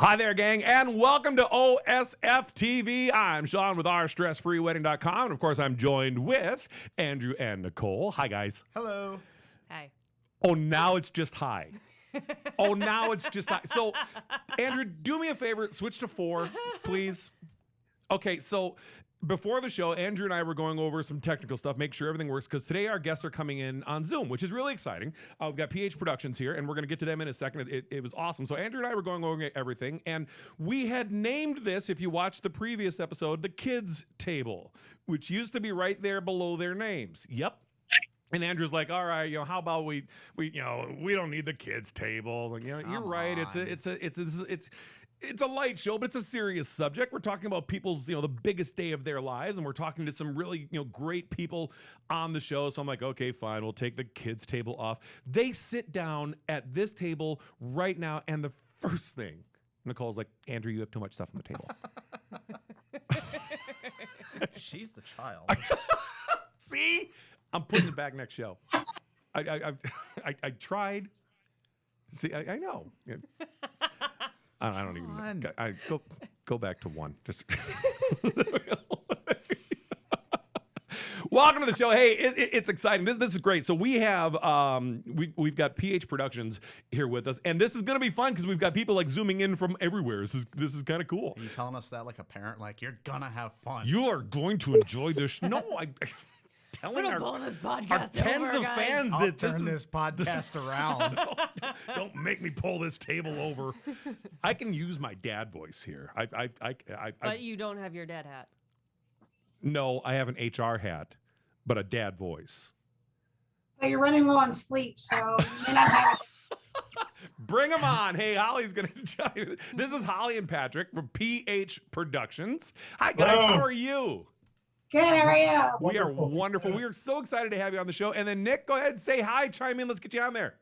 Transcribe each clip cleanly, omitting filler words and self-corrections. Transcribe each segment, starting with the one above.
Hi there, gang, and welcome to OSF TV. I'm Sean with OurStressFreeWedding.com, and of course, I'm joined with Andrew and Nicole. Hi, guys. Hello. Hi. Oh, now it's just hi. Oh, now it's just hi. So, Andrew, do me a favor, switch to 4, please. Okay, so before the show, Andrew and I were going over some technical stuff, make sure everything works, because today our guests are coming in on Zoom, which is really exciting. We've got PH Productions here, and we're going to get to them in a second. It was awesome. So Andrew and I were going over everything, and we had named this, if you watched the previous episode, the kids table, which used to be right there below their names. Yep. And Andrew's like, all right, how about we don't need the kids table. And, you're right. It's a light show, but it's a serious subject. We're talking about people's, the biggest day of their lives, and we're talking to some really, great people on the show. So I'm like, okay, fine, we'll take the kids' table off. They sit down at this table right now, and the first thing, Nicole's like, Andrew, you have too much stuff on the table. She's the child. See? I'm putting it back next show. I tried. See, I know. I don't even know. I go back to 1. Just welcome to the show. Hey, it's exciting. This is great. So we have we've got PH Productions here with us, and this is going to be fun because we've got people like zooming in from everywhere. This is kind of cool. Are you telling us that like a parent? Like you're gonna have fun. You are going to enjoy this. No, telling This podcast our tens over, of guys. fans I'll that turn this podcast around. Don't make me pull this table over. I can use my dad voice here. But you don't have your dad hat. No, I have an HR hat, but a dad voice. But you're running low on sleep, so you may not have it. Bring them on. Hey, Holly's going to join you. This is Holly and Patrick from PH Productions. Hi, guys. Hello. How are you? Good, how are you? We are wonderful. We are so excited to have you on the show. And then, Nick, go ahead and say hi. Chime in. Let's get you on there.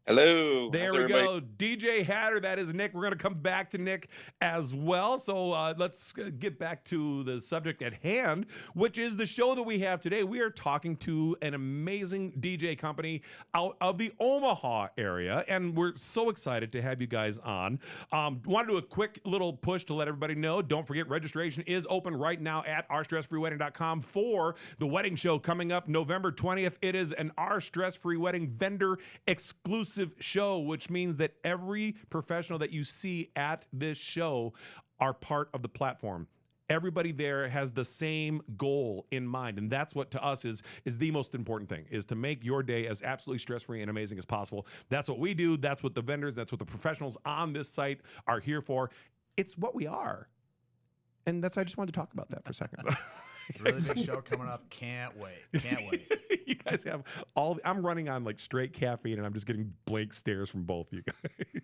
Hello. There How's we everybody? go. DJ Hatter, that is Nick. We're going to come back to Nick as well. So let's get back to the subject at hand, which is the show that we have today. We are talking to an amazing DJ company out of the Omaha area, and we're so excited to have you guys on. Want to do a quick little push to let everybody know. Don't forget, registration is open right now at OurStressFreeWedding.com for the wedding show coming up November 20th. It is an Our Stress Free Wedding vendor exclusive show, which means that every professional that you see at this show are part of the platform. Everybody there has the same goal in mind, and that's what to us is the most important thing, is to make your day as absolutely stress-free and amazing as possible. That's what we do. That's what the vendors, that's what the professionals on this site are here for. It's what we are. And I just wanted to talk about that for a second. Really big show coming up. Can't wait. Can't wait. You guys have I'm running on like straight caffeine, and I'm just getting blank stares from both you guys.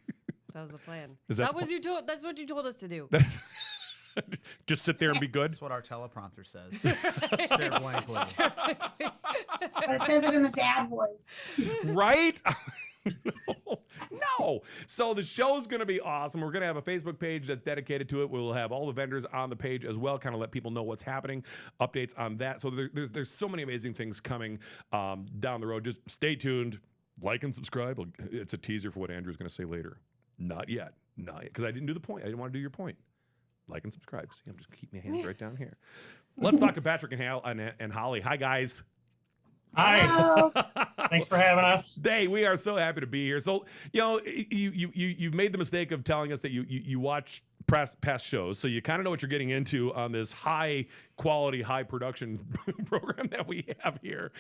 That was the plan. Is that That's what you told us to do. Just sit there and be good. That's what our teleprompter says. Stare blankly. But it says it in the dad voice. Right? No. So the show's going to be awesome. We're going to have a Facebook page that's dedicated to it. We'll have all the vendors on the page as well, kind of let people know what's happening, updates on that. So there's so many amazing things coming down the road. Just stay tuned, like and subscribe. It's a teaser for what Andrew's going to say later. Not yet. Because I didn't do the point. I didn't want to do your point. Like and subscribe. See, I'm just keep my hands right down here. Let's talk to Patrick and Holly. Hi, guys. Hi. Hello. Thanks for having us. Hey, we are so happy to be here. So, you've made the mistake of telling us that you watch past shows, so you kind of know what you're getting into on this high quality, high production program that we have here.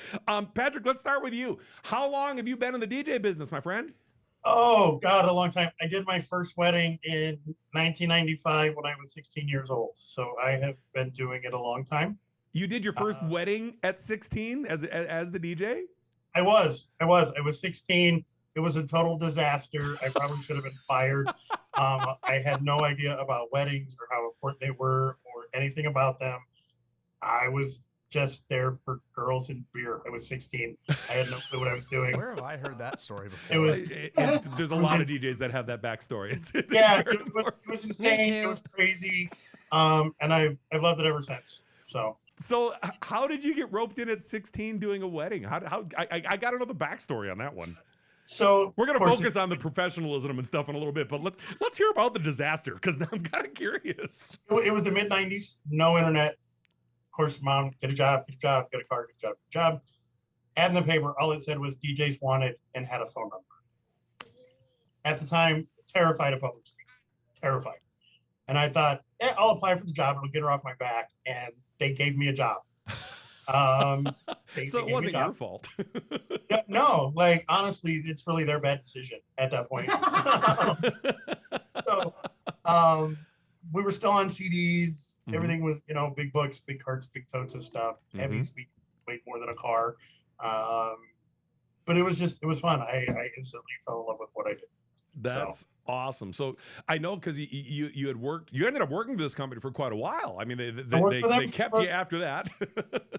Patrick, let's start with you. How long have you been in the DJ business, my friend? Oh, God, a long time. I did my first wedding in 1995 when I was 16 years old. So I have been doing it a long time. You did your first wedding at 16 as the DJ? I was 16. It was a total disaster. I probably should have been fired. I had no idea about weddings or how important they were or anything about them. I was just there for girls and beer. I was 16. I had no clue what I was doing. Where have I heard that story before? It was There's a lot of DJs that have that backstory. it was insane. It was crazy. And I've loved it ever since. So how did you get roped in at 16 doing a wedding? How I got to know the backstory on that one. So We're gonna of course, focus on the professionalism and stuff in a little bit, but let's hear about the disaster because now I'm kind of curious. it was the mid '90s, no internet. Of course, mom, get a job, get a car, get a job. Ad in the paper, all it said was DJs wanted and had a phone number. At the time, terrified of public speaking, terrified. And I thought, I'll apply for the job. It'll get her off my back. And they gave me a job. So it wasn't your fault. Yeah, no, like honestly, it's really their bad decision at that point. So we were still on CDs. Mhm. Everything was, big books, big carts, big totes of stuff. Heavy Mhm. speed, weight more than a car. But it was fun. I instantly fell in love with what I did. That's awesome. So I know because you had worked, you ended up working for this company for quite a while. I mean, they kept you after that.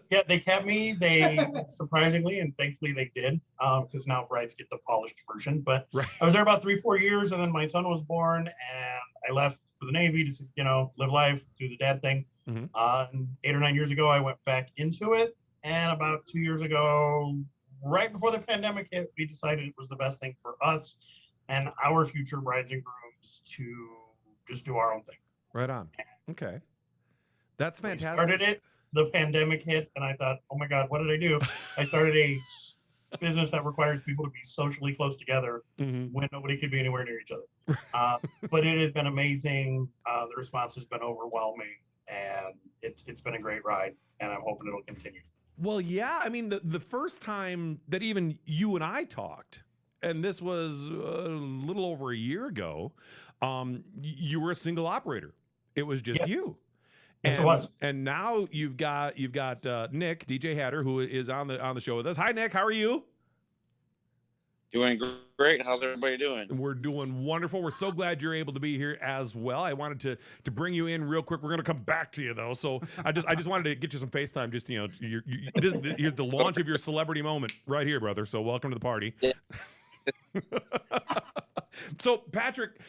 Yeah, they kept me. They surprisingly and thankfully they did, because now brides get the polished version. But Right. I was there about 3-4 years, and then my son was born, and I left for the Navy to live life, do the dad thing. Mhm. And 8 or 9 years ago, I went back into it, and about 2 years ago, right before the pandemic hit, we decided it was the best thing for us and our future brides and grooms to just do our own thing. Right on. Okay. That's We fantastic. started it, the pandemic hit, and I thought, oh my God, what did I do? I started a business that requires people to be socially close together Mhm. when nobody could be anywhere near each other. But it has been amazing. The response has been overwhelming, and it's been a great ride, and I'm hoping it'll continue. Well, yeah. I mean, the first time that even you and I talked, and this was a little over a year ago, you were a single operator. It was just Yes. you. Yes, and, it was. And now you've got Nick, DJ Hatter, who is on the show with us. Hi, Nick. How are you? Doing great. How's everybody doing? We're doing wonderful. We're so glad you're able to be here as well. I wanted to bring you in real quick. We're going to come back to you though. So I just wanted to get you some FaceTime. Just here's the launch of your celebrity moment right here, brother. So welcome to the party. Yeah. So Patrick,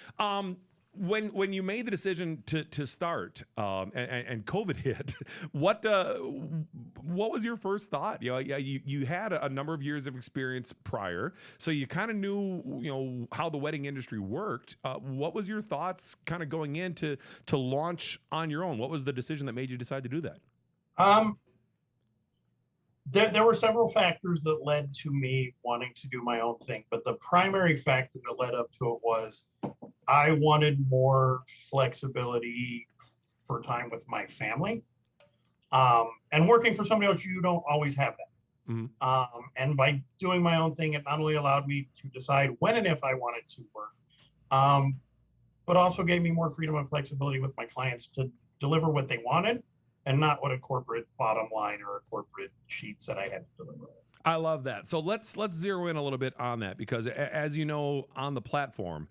when you made the decision to start and COVID hit, what was your first thought? You had a number of years of experience prior, so you kind of knew how the wedding industry worked. What was your thoughts kind of going in to launch on your own? What was the decision that made you decide to do that? There were several factors that led to me wanting to do my own thing, but the primary factor that led up to it was I wanted more flexibility for time with my family. And working for somebody else, you don't always have that. Mhm. And by doing my own thing, it not only allowed me to decide when and if I wanted to work, but also gave me more freedom and flexibility with my clients to deliver what they wanted and not what a corporate bottom line or a corporate sheet said I had to deliver. I love that. So let's zero in a little bit on that because as you know, on the platform,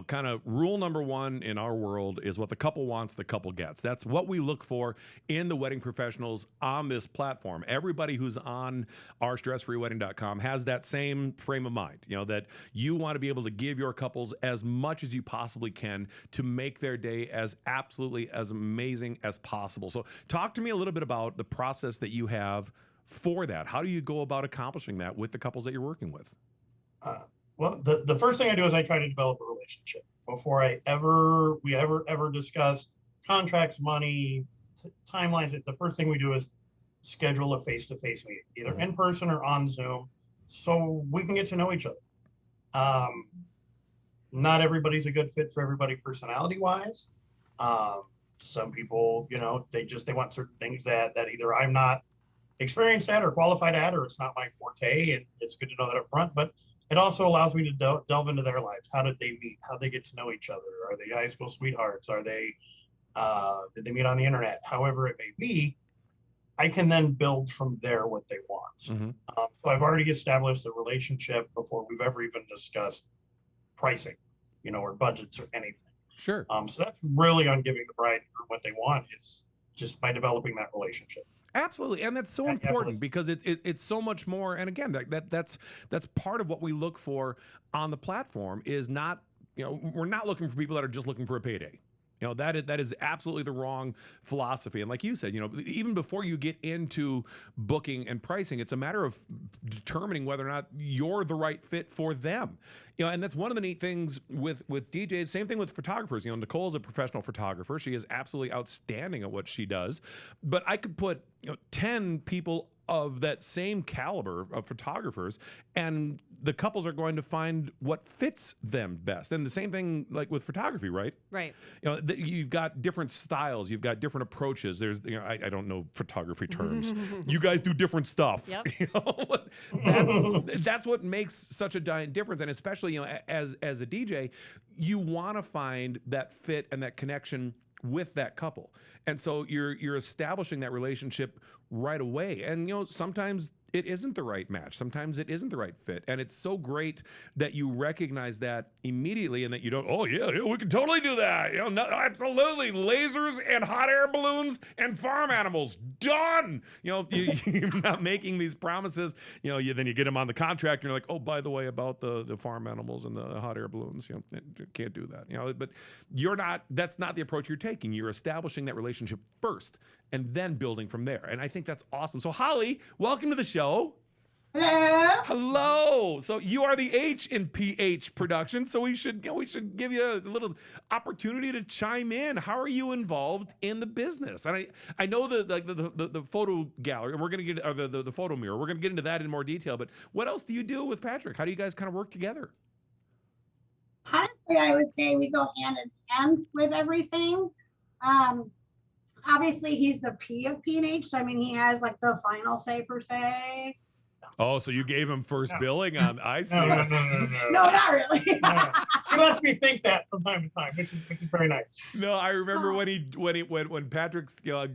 kind of rule number one in our world is what the couple wants, the couple gets. That's what we look for in the wedding professionals on this platform. Everybody who's on our stressfreewedding.com has that same frame of mind, that you want to be able to give your couples as much as you possibly can to make their day as absolutely as amazing as possible. So talk to me a little bit about the process that you have for that. How do you go about accomplishing that with the couples that you're working with? Well, the first thing I do is I try to develop a relationship before we ever discuss contracts, money, timelines. The first thing we do is schedule a face-to-face meeting, either in person or on Zoom, so we can get to know each other. Not everybody's a good fit for everybody personality-wise. Some people, they want certain things that either I'm not experienced at or qualified at, or it's not my forte, and it's good to know that up front. But it also allows me to delve into their lives. How did they meet? How did they get to know each other? Are they high school sweethearts? Are they did they meet on the internet? However it may be, I can then build from there what they want. Mhm. So I've already established a relationship before we've ever even discussed pricing, or budgets or anything. Sure. So that's really on giving the bride what they want, is just by developing that relationship. Absolutely, and that's so Yeah, important because it's so much more. And again, that's part of what we look for on the platform is not, we're not looking for people that are just looking for a payday. That is absolutely the wrong philosophy. And like you said, even before you get into booking and pricing, it's a matter of determining whether or not you're the right fit for them. And that's one of the neat things with DJs. Same thing with photographers. Nicole's a professional photographer. She is absolutely outstanding at what she does. But I could put 10 people of that same caliber of photographers, and the couples are going to find what fits them best. And the same thing like with photography, right? Right. You've got different styles, you've got different approaches. There's, I don't know photography terms. You guys do different stuff. Yep. That's what makes such a giant difference. And especially, as a DJ, you want to find that fit and that connection with that couple. And so you're establishing that relationship right away. And sometimes it isn't the right match. Sometimes it isn't the right fit. And it's so great that you recognize that immediately and that you don't, oh yeah, we can totally do that. No, absolutely. Lasers and hot air balloons and farm animals. Done. You're not making these promises. Then you get them on the contract and you're like, oh, by the way, about the farm animals and the hot air balloons, you can't do that. But that's not the approach you're taking. You're establishing that relationship first and then building from there. And I think that's awesome. So Holly, welcome to the show. Hello. Hello. So you are the H in PH production. So we should give you a little opportunity to chime in. How are you involved in the business? And I know the photo gallery, and we're gonna get the photo mirror. We're gonna get into that in more detail. But what else do you do with Patrick? How do you guys kind of work together? Honestly, I would say we go hand in hand with everything. Obviously, he's the P of P&H, so I mean, he has like the final say per se. Oh, so you gave him first billing on? I see. No. No, not really. No. He lets me think that from time to time, which is very nice. No, I remember when Patrick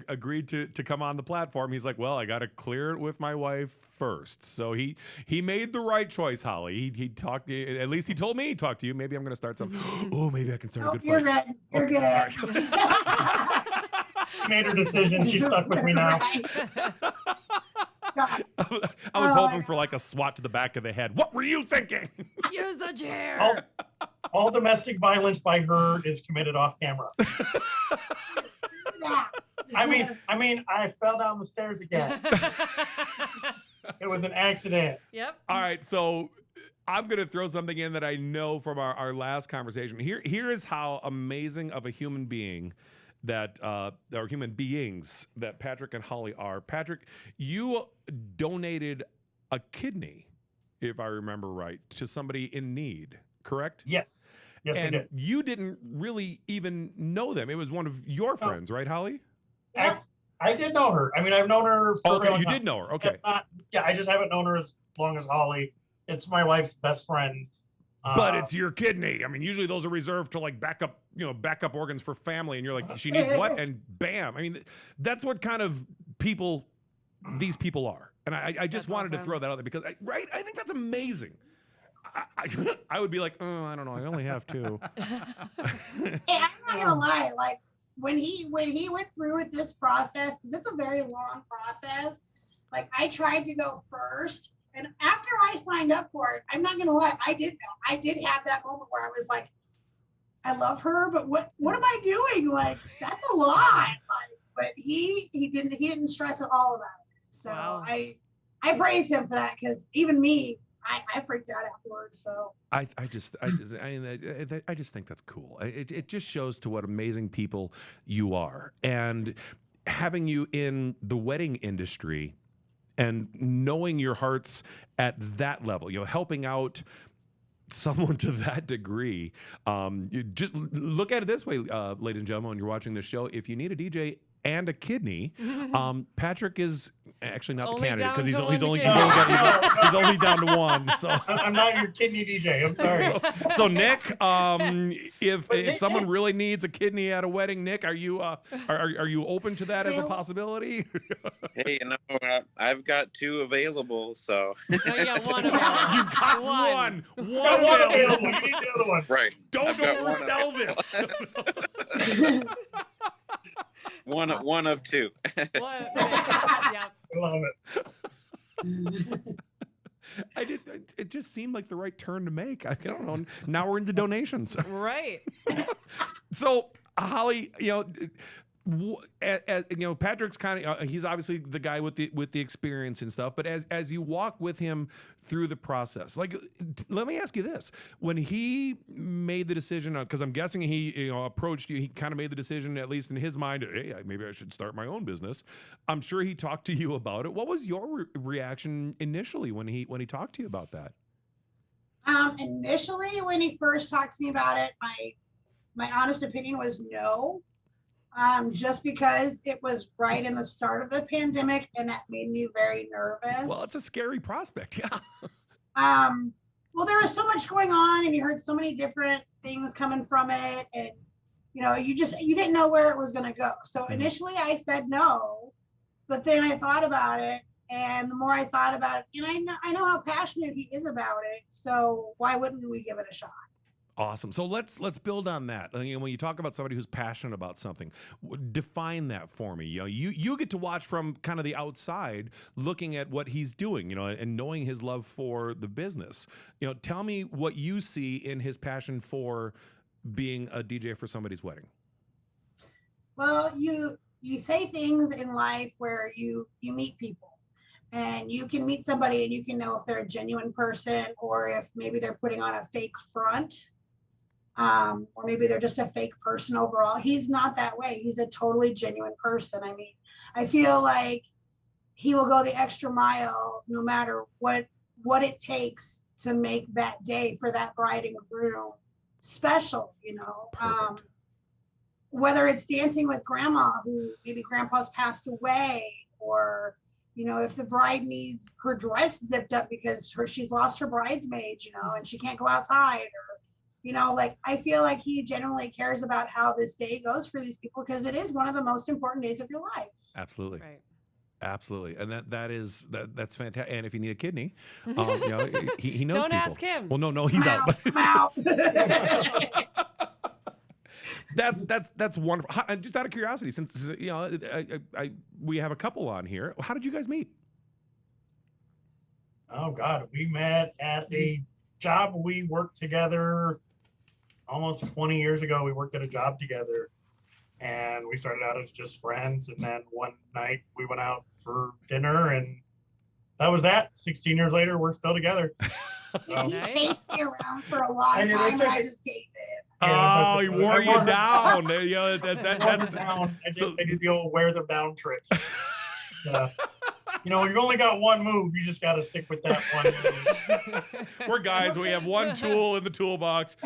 agreed to come on the platform. He's like, "Well, I got to clear it with my wife first." So he made the right choice, Holly. He talked. At least he told me he talked to you. Maybe I'm going to start something. Oh, maybe I can start a good You're fight. good. You're Okay, good. all right. She made her decision. She's stuck with me now. Right. God. I was hoping for like a swat to the back of the head. What were you thinking? Use the chair. All domestic violence by her is committed off camera. Yeah. I mean, I fell down the stairs again. It was an accident. Yep. All right, so I'm going to throw something in that I know from our last conversation. Here is how amazing of a human being that or human beings that Patrick and Holly are. Patrick, you donated a kidney, if I remember right, to somebody in need, correct? Yes, I And did. you didn't really even know them. It was one of your friends, right, Holly? I did know her. I mean, I've known her for a Okay, long you time. did know her. Okay. I just haven't known her as long as Holly. It's my wife's best friend. But it's your kidney. I mean, usually those are reserved to like backup organs for family. And you're like, she needs what? And bam. I mean, that's what kind of people these people are. And I just That's wanted to awesome. throw that out there because, I think that's amazing. I would be like, oh, I don't know. I only have two. Hey, I'm not gonna lie. Like when he went through with this process, because it's a very long process. Like I tried to go first, and after I signed up for it, I'm not gonna lie, I did have that moment where I was like, I love her, but what am I doing? Like that's a lot. Like, but he didn't stress at all about it. So Wow. I praised him for that because even me, I freaked out afterwards. So I just think that's cool. It just shows to what amazing people you are, and having you in the wedding industry and knowing your hearts at that level, helping out someone to that degree. You just look at it this way, ladies and gentlemen, when you're watching this show, if you need a DJ and a kidney, Patrick is actually not the Only candidate down because to one he's only kidney. he's only down to one. So I'm not your kidney DJ. I'm sorry. so Nick, if someone really needs a kidney at a wedding, Nick, are you open to that as a Really? possibility? Hey, I've got two available, so No, yeah, one of them. You've got one Got one available. available. You need the other one. right. Don't I've got one oversell this. One of two. One, yeah. I love it. It just seemed like the right turn to make. I don't know. Now we're into donations. Right. So Holly, Patrick's kind of he's obviously the guy with the experience and stuff, but as you walk with him through the process, like, let me ask you this: when he made the decision, because I'm guessing he approached you, he kind of made the decision, at least in his mind, hey, maybe I should start my own business. I'm sure he talked to you about it. What was your reaction initially when he talked to you about that? Initially, when he first talked to me about it, my honest opinion was no. Just because it was right in the start of the pandemic, and that made me very nervous. Well, it's a scary prospect, yeah. Well, there was so much going on, and you heard so many different things coming from it, and you didn't know where it was going to go. So initially, I said no, but then I thought about it, and the more I thought about it, and I know how passionate he is about it. So why wouldn't we give it a shot? Awesome. So let's build on that. When you talk about somebody who's passionate about something, define that for me. You get to watch from kind of the outside, looking at what he's doing, and knowing his love for the business. Tell me what you see in his passion for being a DJ for somebody's wedding. Well, you say things in life where you meet people. And you can meet somebody and you can know if they're a genuine person or if maybe they're putting on a fake front. Or maybe they're just a fake person overall. He's not that way. He's a totally genuine person. I mean, I feel like he will go the extra mile no matter what it takes to make that day for that bride and groom special, whether it's dancing with grandma, who maybe grandpa's passed away, or if the bride needs her dress zipped up because she's lost her bridesmaid, and she can't go outside, or I feel like he genuinely cares about how this day goes for these people, because it is one of the most important days of your life. Absolutely. Right. Absolutely. And that's fantastic. And if you need a kidney, he knows people. Don't ask him. Well, no, he's out. Mouth. That's wonderful. Just out of curiosity, since we have a couple on here, how did you guys meet? Oh God, we met at a job. We worked together almost 20 years ago. We worked at a job together, and we started out as just friends. And then one night we went out for dinner, and that was that. 16 years later, we're still together. He chased me around for a long time, and I just hated it. Oh, he wore you down. That's I did the old wear them down trick. You've only got one move. You just got to stick with that one move. We're guys. We have one tool in the toolbox.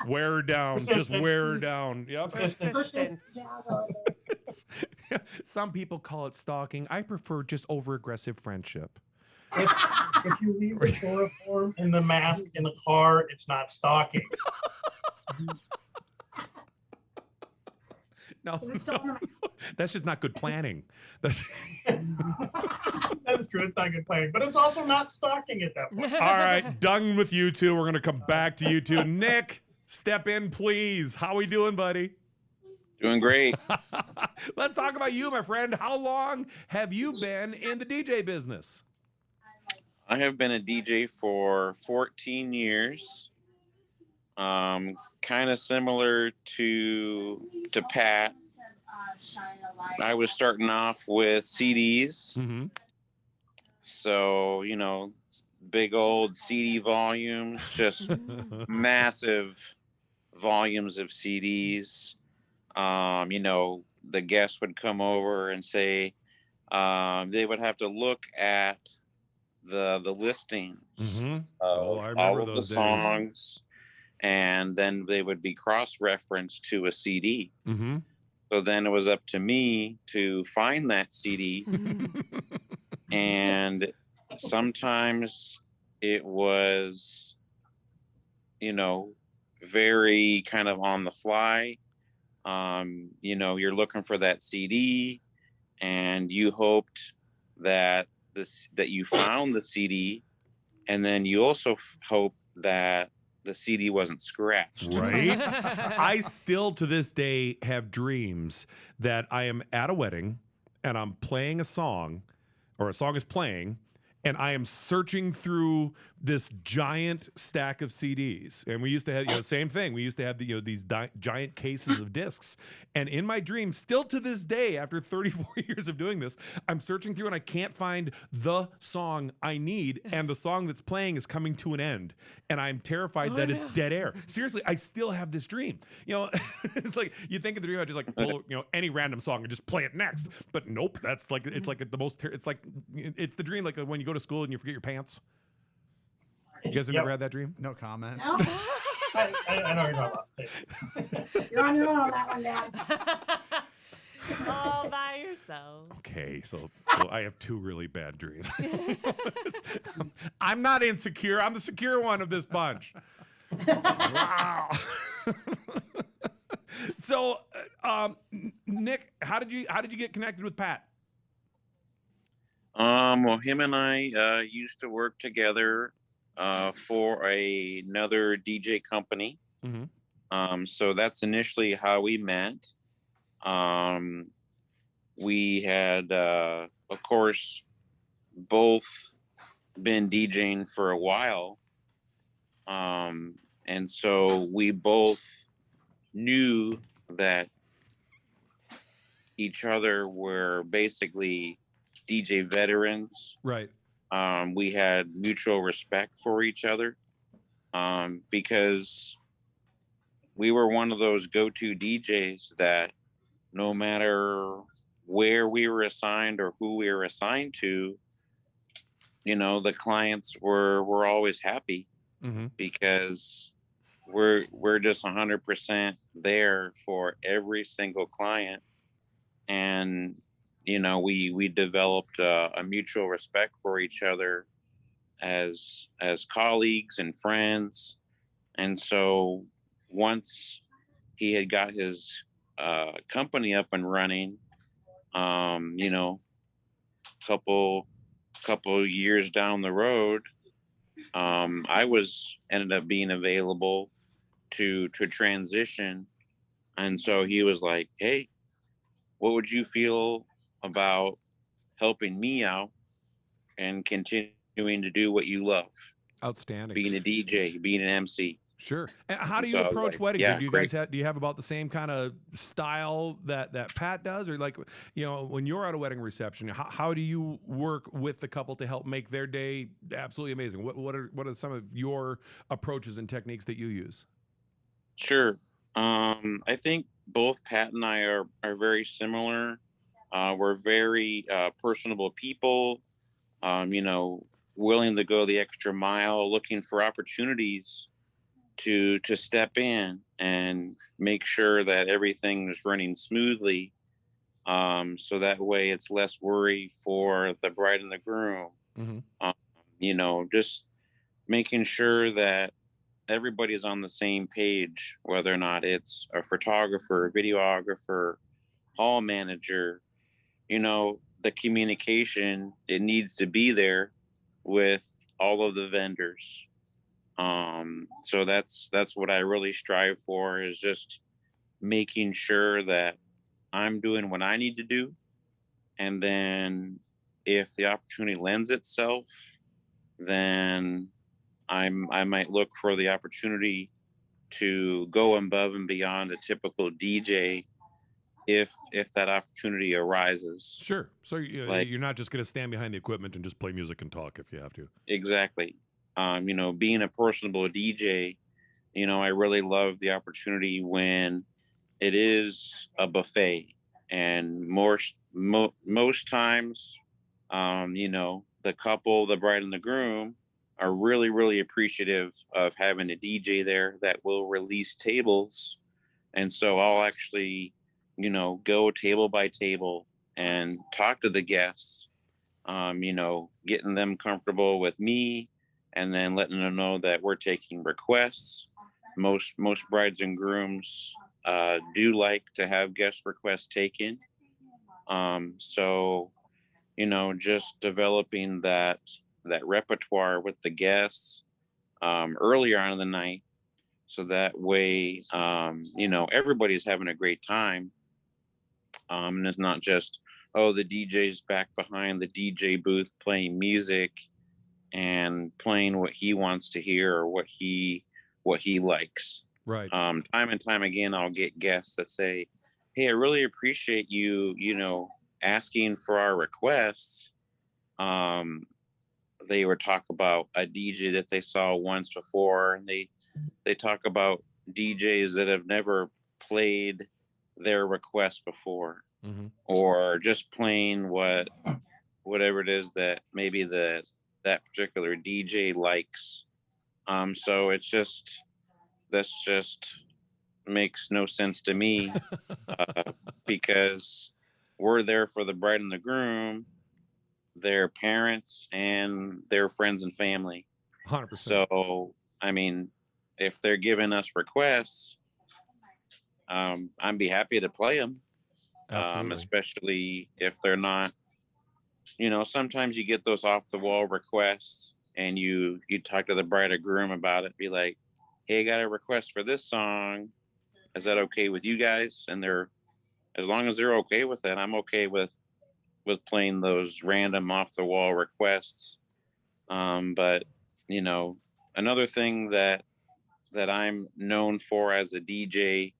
Wear her down. Just wear her down. Yep. Persistence. Some people call it stalking. I prefer just over-aggressive friendship. If you leave the chloroform and the mask in the car, it's not stalking. No, that's just not good planning. That's true. It's not good planning, but it's also not stalking at that point. All right, done with you two. We're gonna come back to you two. Nick, step in, please. How we doing, buddy? Doing great. Let's talk about you, my friend. How long have you been in the DJ business? I have been a DJ for 14 years. Kind of similar to Pat. I was starting off with CDs. Mm-hmm. So, big old CD volumes, just massive volumes of CDs. The guests would come over and say they would have to look at the listing of all of the songs, and then they would be cross-referenced to a CD. Mm-hmm. So then it was up to me to find that CD. And sometimes it was, very kind of on the fly. You're looking for that CD, and you hoped that you found the CD, and then you also hope that the CD wasn't scratched. Right? I still to this day have dreams that I am at a wedding and I'm playing a song, or a song is playing, and I am searching through this giant stack of CDs, and we used to have same thing. We used to have these giant cases of discs, and in my dream, still to this day, after 34 years of doing this, I'm searching through and I can't find the song I need, and the song that's playing is coming to an end, and I'm terrified that it's dead air. Seriously, I still have this dream. It's like you think of the dream, I just like pull any random song and just play it next, but nope, that's like it's like the most. It's like it's the dream like when you go to school and you forget your pants. You guys have Yep. never had that dream? No comment. No, I know what you're talking about. you're on your own on that one, Dad. All by yourself. Okay, so I have two really bad dreams. I'm not insecure. I'm the secure one of this bunch. Wow. So, Nick, how did you get connected with Pat? Well, him and I used to work together for another DJ company. Mm-hmm. So that's initially how we met. We had, of course, both been DJing for a while. And so we both knew that each other were basically DJ veterans. Right. We had mutual respect for each other because we were one of those go-to DJs that no matter where we were assigned or who we were assigned to, the clients were always happy. Mm-hmm. Because we're just 100% there for every single client, and we developed a mutual respect for each other as colleagues and friends. And so once he had got his company up and running, couple years down the road, I ended up being available to transition. And so he was like, hey, what would you feel about helping me out and continuing to do what you love? Outstanding. Being a DJ, being an MC. Sure. And how do you So, approach like, weddings? yeah, Do you great. guys do you have about the same kind of style that Pat does, or like when you're at a wedding reception, how do you work with the couple to help make their day absolutely amazing? What are some of your approaches and techniques that you use? Sure. I think both Pat and I are very similar. We're very personable people, willing to go the extra mile, looking for opportunities to step in and make sure that everything is running smoothly. So that way it's less worry for the bride and the groom. Mm-hmm. Just making sure that everybody's on the same page, whether or not it's a photographer, videographer, hall manager, the communication, it needs to be there with all of the vendors. So that's what I really strive for, is just making sure that I'm doing what I need to do. And then if the opportunity lends itself, then I might look for the opportunity to go above and beyond a typical DJ if that opportunity arises. Sure. So you're not just going to stand behind the equipment and just play music and talk if you have to. Exactly. Being a personable DJ, I really love the opportunity when it is a buffet, and most times, the couple, the bride and the groom, are really, really appreciative of having a DJ there that will release tables. And so I'll actually, go table by table and talk to the guests, getting them comfortable with me, and then letting them know that we're taking requests. Most brides and grooms do like to have guest requests taken. So, just developing that repertoire with the guests earlier on in the night, so that way, everybody's having a great time. And it's not just, oh, the DJ's back behind the DJ booth playing music and playing what he wants to hear or what he likes. Right. Time and time again, I'll get guests that say, "Hey, I really appreciate you, asking for our requests." They would talk about a DJ that they saw once before, and they talk about DJs that have never played their request before, Mm-hmm. or just playing whatever it is that maybe that particular DJ likes. So that's just makes no sense to me, because we're there for the bride and the groom, their parents, and their friends and family. 100%. So, I mean, if they're giving us requests, I'd be happy to play them, Absolutely. especially if they're not, sometimes you get those off the wall requests and you talk to the bride or groom about it, be like, "Hey, I got a request for this song. Is that okay with you guys?" And as long as they're okay with it, I'm okay with playing those random off the wall requests. But another thing that I'm known for as a DJ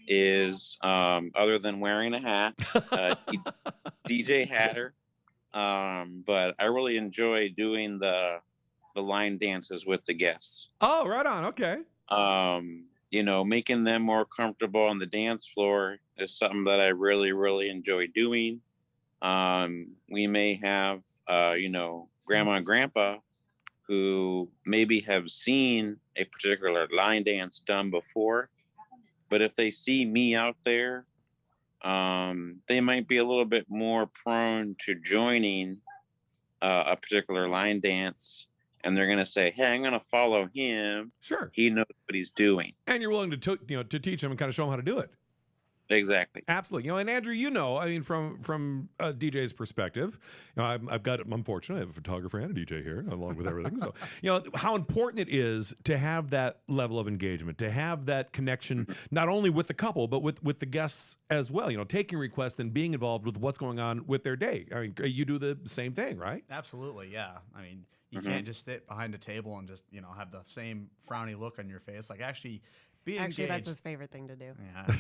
is, other than wearing a hat, DJ Hatter. But I really enjoy doing the line dances with the guests. Oh, right on. Okay. Making them more comfortable on the dance floor is something that I really, really enjoy doing. We may have, grandma and grandpa who maybe have seen a particular line dance done before, but if they see me out there, they might be a little bit more prone to joining a particular line dance, and they're going to say, "Hey, I'm going to follow him. Sure. He knows what he's doing." And you're willing to teach them and kind of show them how to do it. Exactly. Absolutely. And Andrew, I mean, from a DJ's perspective, I'm fortunate. I have a photographer and a DJ here, along with everything. So, how important it is to have that level of engagement, to have that connection, not only with the couple, but with the guests as well. Taking requests and being involved with what's going on with their day. I mean, you do the same thing, right? Absolutely, yeah. I mean, you can't just sit behind a table and just have the same frowny look on your face. Like, actually be Actually, engaged. that's his favorite thing to do. Yeah.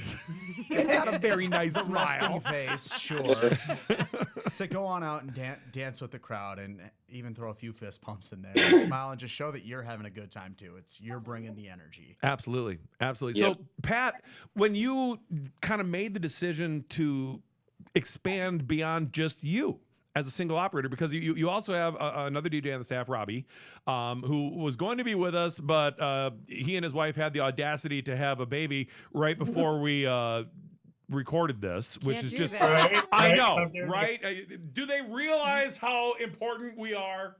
He's got a very nice The smile. resting face, sure. To go on out and dance with the crowd and even throw a few fist pumps in there and smile and just show that you're having a good time too. You're bringing the energy. Absolutely. Absolutely. Yep. So, Pat, when you kind of made the decision to expand beyond just you as a single operator, because you also have another DJ on the staff, Robbie, who was going to be with us, but he and his wife had the audacity to have a baby right before we recorded this, which Can't is do just, that. I Right, know, how dare you. right? Do they realize how important we are?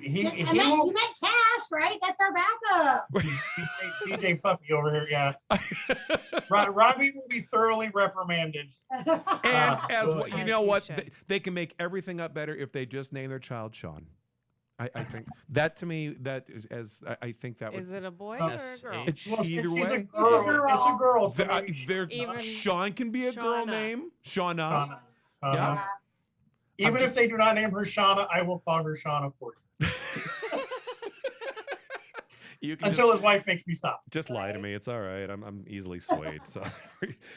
He You will meant Cash, right? That's our backup. DJ Puppy over here, yeah. Robbie will be thoroughly reprimanded. And Good. you As know you what? should. They can make everything up better if they just name their child Sean. I think that, to me, that is, I think that would. Is it a boy Yes, or a girl? It's Well, either she's a way. girl. It's a girl. Even Sean can be a girl Shauna. name. Shauna. Shauna. Yeah. Even I'm if just- they do not name her Shauna, I will call her Shauna for you. You can Until his wife makes me stop. just lie to me. It's all right. I'm easily swayed.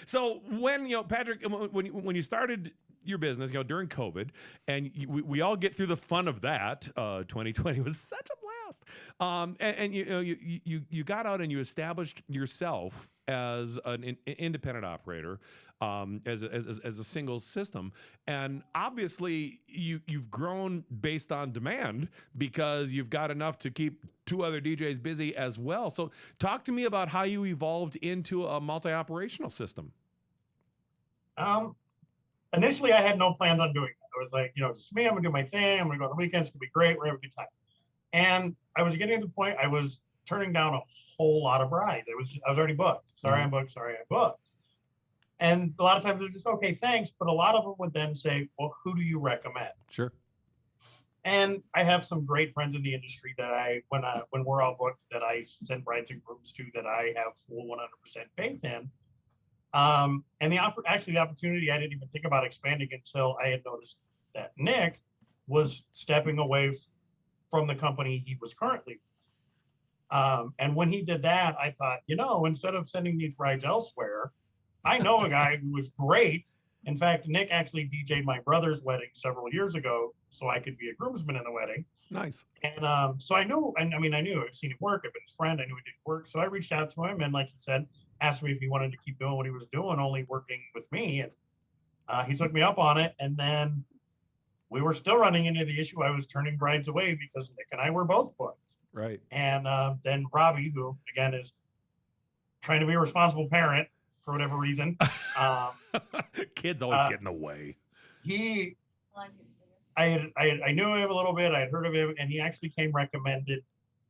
So when Patrick, when you started your business, during COVID, and we all get through the fun of that. 2020 was such a blast. And you got out and you established yourself as an independent operator, as a single system, and obviously you've grown based on demand because you've got enough to keep two other DJs busy as well. So talk to me about how you evolved into a multi-operational system. Initially, I had no plans on doing that. I was like, just me. I'm gonna do my thing. I'm gonna go on the weekends. It's gonna be great. We're gonna have a good time. And I was getting to the point I was turning down a whole lot of brides. I was already booked. Sorry, I'm booked. Sorry, I'm booked. And a lot of times it was just, okay, thanks. But a lot of them would then say, well, who do you recommend? Sure. And I have some great friends in the industry that when we're all booked, that I send brides and grooms to, that I have full 100% faith in. And the opportunity, I didn't even think about expanding until I had noticed that Nick was stepping away from the company he was currently with. And when he did that, I thought, instead of sending these brides elsewhere, I know a guy who was great. In fact, Nick actually DJ'd my brother's wedding several years ago, so I could be a groomsman in the wedding. Nice. And so I knew, I knew, I've seen him work, I've been his friend, I knew he did work. So I reached out to him and, like he said, asked me if he wanted to keep doing what he was doing, only working with me. And he took me up on it. And then we were still running into the issue. I was turning brides away because Nick and I were both booked. Right. And then Robbie, who again is trying to be a responsible parent for whatever reason. Kids always get in the way. I knew him a little bit. I had heard of him, and he actually came recommended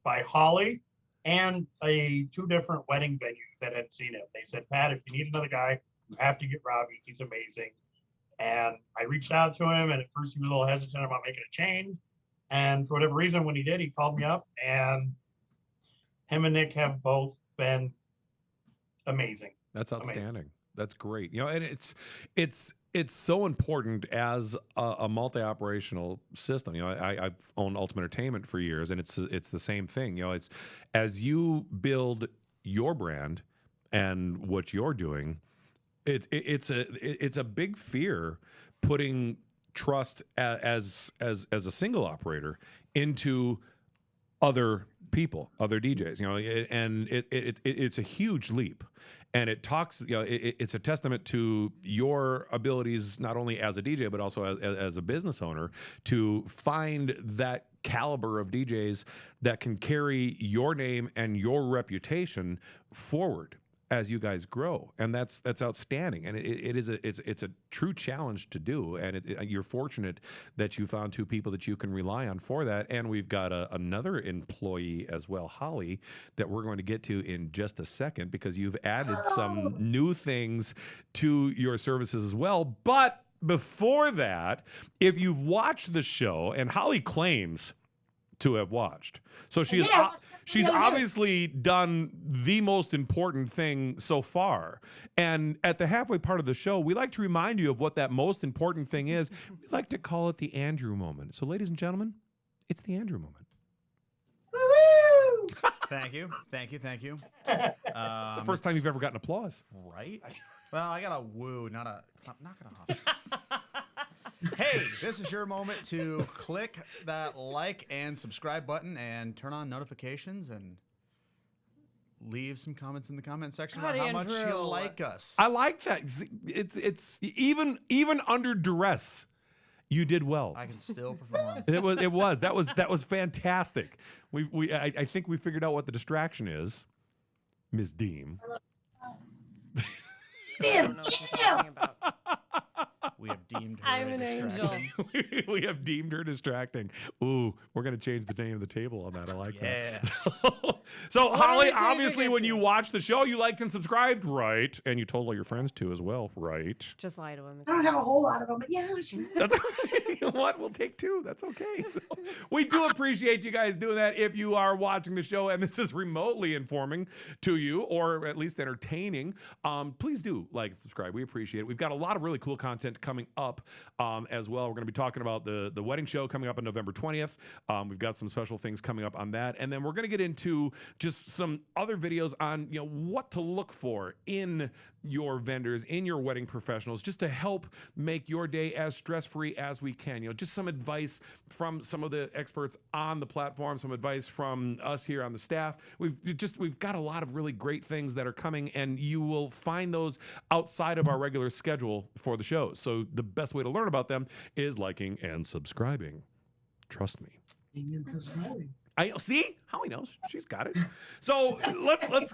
by Holly and two different wedding venues that had seen him. They said, Pat, if you need another guy, you have to get Robbie. He's amazing. And I reached out to him, and at first he was a little hesitant about making a change. And for whatever reason, when he did, he called me up, and him and Nick have both been amazing. That's outstanding. Amazing. That's great. And it's so important as a multi-operational system. I've owned Ultimate Entertainment for years, and it's the same thing. It's as you build your brand and what you're doing, it's a big fear putting trust as a single operator into other people, other DJs, and it's a huge leap. And it talks, it's a testament to your abilities, not only as a DJ, but also as a business owner, to find that caliber of DJs that can carry your name and your reputation forward as you guys grow. And that's outstanding. And it's a true challenge to do. And you're fortunate that you found two people that you can rely on for that. And we've got another employee as well, Holly, that we're going to get to in just a second, because you've added some new things to your services as well. But before that, if you've watched the show, and Holly claims to have watched, so she's obviously done the most important thing so far. And at the halfway part of the show, we like to remind you of what that most important thing is. We like to call it the Andrew moment. So, ladies and gentlemen, it's the Andrew moment. Woo-hoo! Thank you. It's The first time you've ever gotten applause. Right? Well, I got a woo, not a knock it off. Hey, this is your moment to click that like and subscribe button and turn on notifications and leave some comments in the comment section about how much you like us. I like that. It's even under duress, you did well. I can still perform. That was fantastic. I think we figured out what the distraction is, Ms. Deem. I don't know what you're talking about. We have deemed her I'm an angel. We have deemed her distracting. Ooh, we're going to change the name of the table on that. I like that. So What Holly, are we changing obviously it when to? you watched the show, you liked and subscribed, right? And you told all your friends to as well, right? Just lie to him. I don't have a whole lot of them, but yeah, sure. That's you know what? We'll take two. That's okay. So, we do appreciate you guys doing that. If you are watching the show and this is remotely informing to you, or at least entertaining, please do like and subscribe. We appreciate it. We've got a lot of really cool content coming up as well. We're going to be talking about the wedding show coming up on November 20th. We've got some special things coming up on that, and then we're going to get into just some other videos on what to look for in your vendors, in your wedding professionals, just to help make your day as stress-free as we can. Just some advice from some of the experts on the platform, some advice from us here on the staff. We've got a lot of really great things that are coming, and you will find those outside of our regular schedule for the shows. So the best way to learn about them is liking and subscribing. Trust me. I know. See, Holly knows. She's got it. So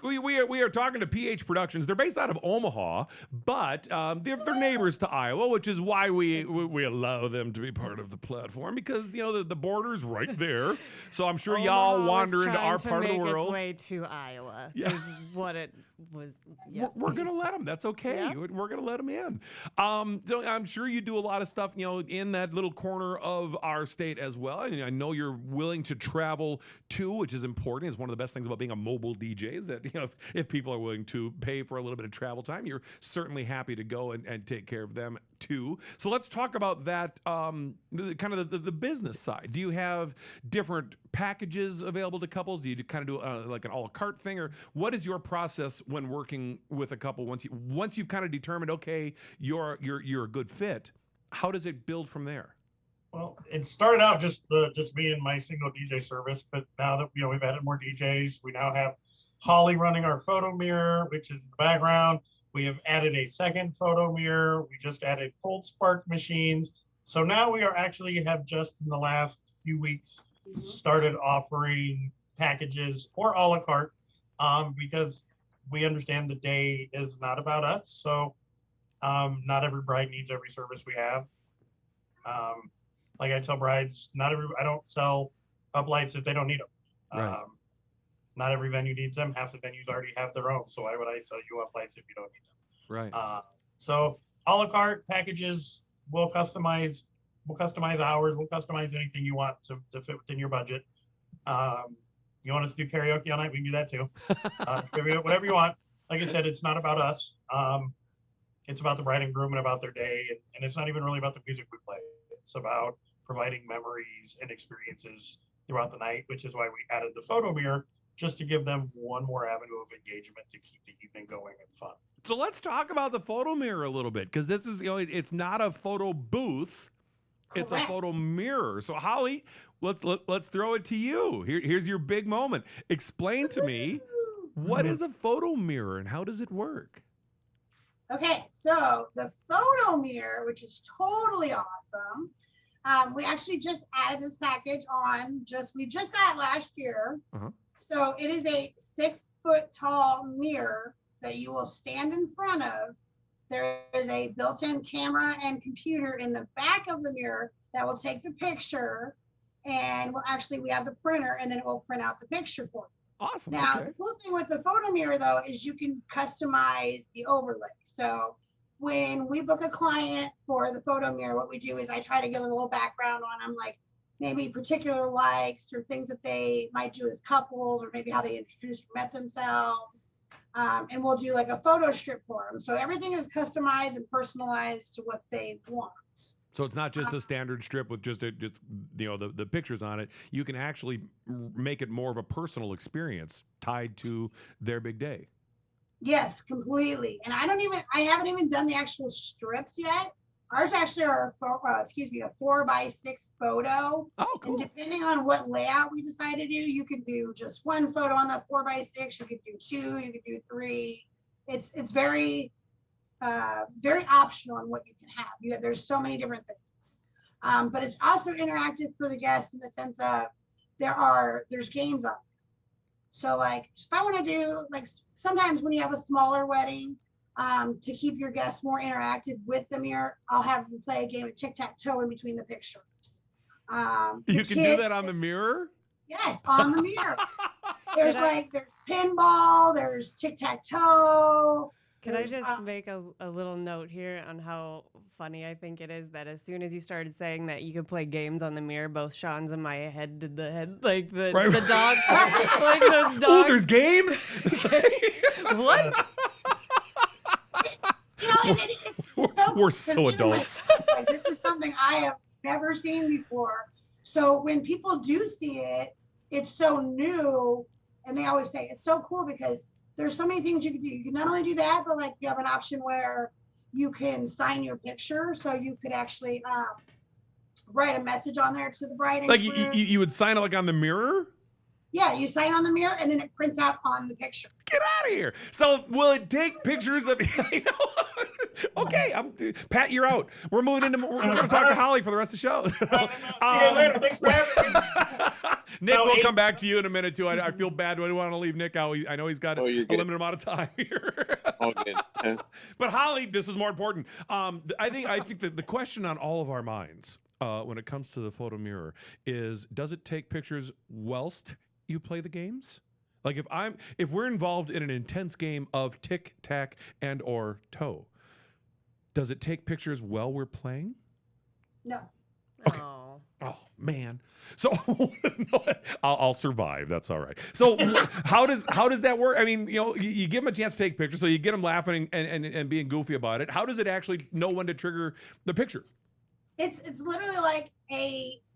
we are talking to PH Productions. They're based out of Omaha, but they're neighbors to Iowa, which is why we allow them to be part of the platform, because the border's right there. So I'm sure y'all wander into our part of the world. Its way to Iowa Yeah. is what it was. Yeah. We're gonna let them. That's okay. Yeah. We're gonna let them in. So I'm sure you do a lot of stuff, in that little corner of our state as well. And I know you're willing to travel to, which which is important. It's one of the best things about being a mobile DJ is that, if people are willing to pay for a little bit of travel time, you're certainly happy to go and take care of them too. So let's talk about that, kind of the business side. Do you have different packages available to couples? Do you kind of do like an a la carte thing, or what is your process when working with a couple once you've kind of determined, okay, you're a good fit? How does it build from there? Well, it started out just me and my single DJ service, but now that we've added more DJs, we now have Holly running our photo mirror, which is the background. We have added a second photo mirror. We just added cold spark machines. So now we have just in the last few weeks started offering packages or a la carte, because we understand the day is not about us. So not every bride needs every service we have. Like I tell brides, I don't sell up lights if they don't need them. Right. Not every venue needs them. Half the venues already have their own. So why would I sell you up lights if you don't need them? Right. So a la carte packages, we'll customize hours, we'll customize anything you want to fit within your budget. You want us to do karaoke all night, we can do that too. Trivia, whatever you want. Like I said, it's not about us. It's about the bride and groom and about their day. And it's not even really about the music we play. It's about providing memories and experiences throughout the night, which is why we added the photo mirror, just to give them one more avenue of engagement to keep the evening going and fun. So let's talk about the photo mirror a little bit, because this is, it's not a photo booth. It's a Correct. photo mirror. So Holly, let's throw it to you. Here's your big moment. Explain to me, what is a photo mirror and how does it work? Okay, so the photo mirror, which is totally awesome. We actually just added this package we just got it last year. Uh-huh. So it is a 6-foot tall mirror that you will stand in front of. There is a built-in camera and computer in the back of the mirror that will take the picture, and we have the printer, and then it will print out the picture for you. Awesome. Now, Okay. the cool thing with the photo mirror, though, is you can customize the overlay. So when we book a client for the photo mirror, what we do is I try to give a little background on them, like maybe particular likes or things that they might do as couples, or maybe how they introduced or met themselves. And we'll do like a photo strip for them. So everything is customized and personalized to what they want. So it's not just a standard strip with just the pictures on it. You can actually make it more of a personal experience tied to their big day. Yes, completely. And I haven't even done the actual strips yet. Ours actually are a 4x6 photo. Oh, cool. And depending on what layout we decide to do, you could do just one photo on the 4x6. You could do 2. You could do 3. It's very very optional on what you can have. There's so many different things, but it's also interactive for the guests in the sense of there's games on it. So like if I want to do, like, sometimes when you have a smaller wedding, to keep your guests more interactive with the mirror, I'll have them play a game of tic-tac-toe in between the pictures. You can do that on the mirror? Yes, on the mirror. There's pinball, there's tic-tac-toe. Can I just make a little note here on how funny I think it is that as soon as you started saying that you could play games on the mirror, both Sean's and my head did the head, like the dog, like those dogs. Oh, there's games? What? We're so adults. Like, this is something I have never seen before. So when people do see it, it's so new, and they always say it's so cool because there's so many things you can do. You can not only do that, but like you have an option where you can sign your picture. So you could actually write a message on there to the bride and Like groom. you would sign it like on the mirror? Yeah, you sign on the mirror and then it prints out on the picture. Get out of here. So will it take pictures of Okay, Pat, you're out. We're moving into we're going to talk to Holly for the rest of the show. See you later. Thanks for having me. Nick, No, we'll come back to you in a minute too. I feel bad. I don't want to leave Nick out. I know he's got a you're good. limited amount of time here. All good. But Holly, this is more important. I think that the question on all of our minds when it comes to the photo mirror does it take pictures whilst you play the games? Like if we're involved in an intense game of tic tac and or toe, does it take pictures while we're playing? No. Okay. Oh man. So no, I'll survive. That's all right. So how does that work? I mean, you give them a chance to take pictures, so you get them laughing and being goofy about it. How does it actually know when to trigger the picture? It's literally like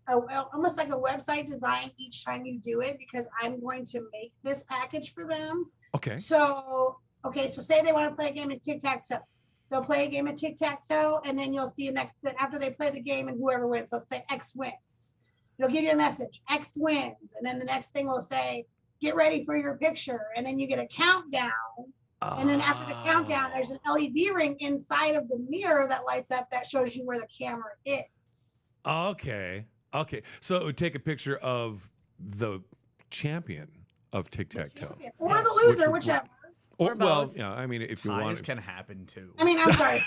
almost like a website design each time you do it, because I'm going to make this package for them. Okay. So say they want to play a game of tic-tac-toe. They'll play a game of tic-tac-toe, and then you'll see after they play the game, and whoever wins, let's say X wins. It'll give you a message, X wins, and then the next thing will say, get ready for your picture, and then you get a countdown. And then after the countdown, there's an LED ring inside of the mirror that lights up that shows you where the camera is. Okay. So it would take a picture of the champion of tic-tac-toe. Or the loser, whichever. Or well, both. yeah, I mean, if you want, Ties can happen too. I mean, I'm sorry.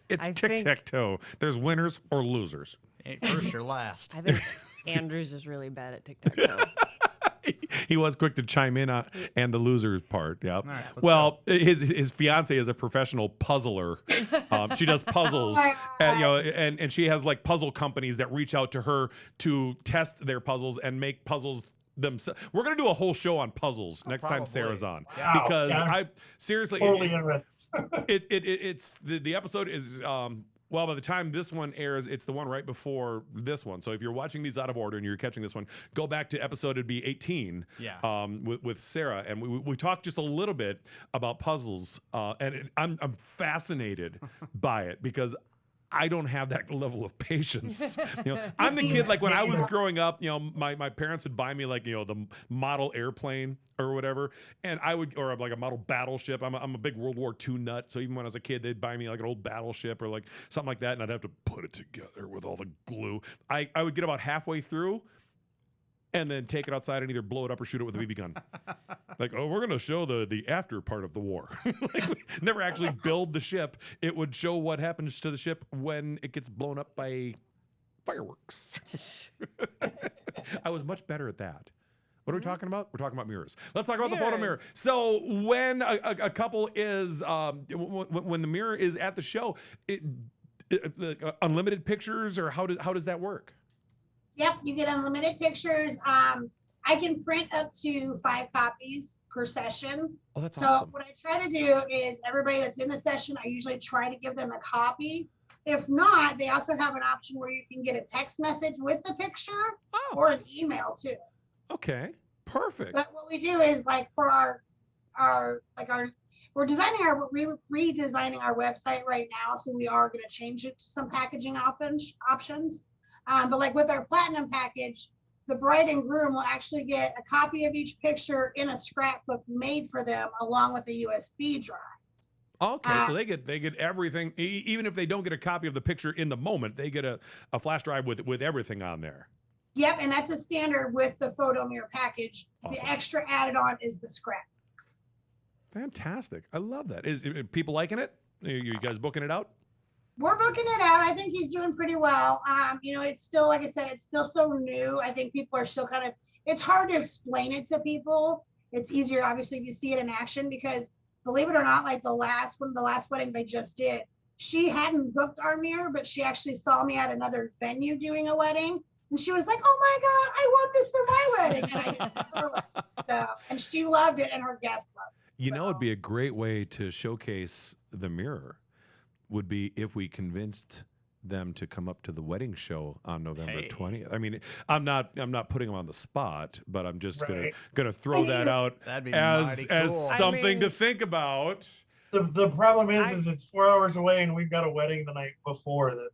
it's I think- tic-tac-toe. There's winners or losers. Ain't first or last. I think Andrew's is really bad at tic-tac-toe. He was quick to chime in on and the losers part. Yeah. right, let's Well, his fiance is a professional puzzler. She does puzzles, and she has like puzzle companies that reach out to her to test their puzzles and make puzzles themselves. We're gonna do a whole show on puzzles next time probably. Sarah's on, Wow, because yeah. I seriously Totally interested. it's the episode is well, by the time this one airs, it's the one right before this one. So if you're watching these out of order and you're catching this one, go back to episode, it'd be 18 with Sarah. And we talked just a little bit about puzzles. And I'm fascinated by it because I don't have that level of patience. I'm the kid, like when I was growing up, my parents would buy me like, the model airplane or whatever. And or like a model battleship. I'm a big World War II nut. So even when I was a kid, they'd buy me like an old battleship or like something like that. And I'd have to put it together with all the glue. I would get about halfway through and then take it outside and either blow it up or shoot it with a BB gun. Like, we're going to show the after part of the war. Like, never actually build the ship. It would show what happens to the ship when it gets blown up by fireworks. I was much better at that. What are we talking about? We're talking about mirrors. Let's talk about the photo mirror. So when a couple is, when the mirror is at the show, unlimited pictures, or how does that work? Yep, you get unlimited pictures. I can print up to 5 copies per session. Oh, that's so awesome. What I try to do is everybody that's in the session, I usually try to give them a copy. If not, they also have an option where you can get a text message with the picture or an email too. Okay, perfect. But what we do is like for we're designing redesigning our website right now. So we are going to change it to some packaging options. But like with our platinum package, the bride and groom will actually get a copy of each picture in a scrapbook made for them along with a USB drive. Okay, so they get everything, even if they don't get a copy of the picture in the moment, they get a flash drive with everything on there. Yep, and that's a standard with the photo mirror package. Awesome. The extra added on is the scrapbook. Fantastic. I love that. Is people liking it? You guys booking it out? We're booking it out. I think he's doing pretty well. It's still, like I said, it's still so new. I think people are still it's hard to explain it to people. It's easier, obviously, if you see it in action, because believe it or not, like one of the last weddings I just did, she hadn't booked our mirror, but she actually saw me at another venue doing a wedding. And she was like, oh my God, I want this for my wedding. And I did it for her wedding. And she loved it and her guests loved it. It'd be a great way to showcase the mirror would be if we convinced them to come up to the wedding show on November 20th. I mean, I'm not putting them on the spot, but I'm just gonna throw that out as something to think about. The problem is it's 4 hours away and we've got a wedding the night before that.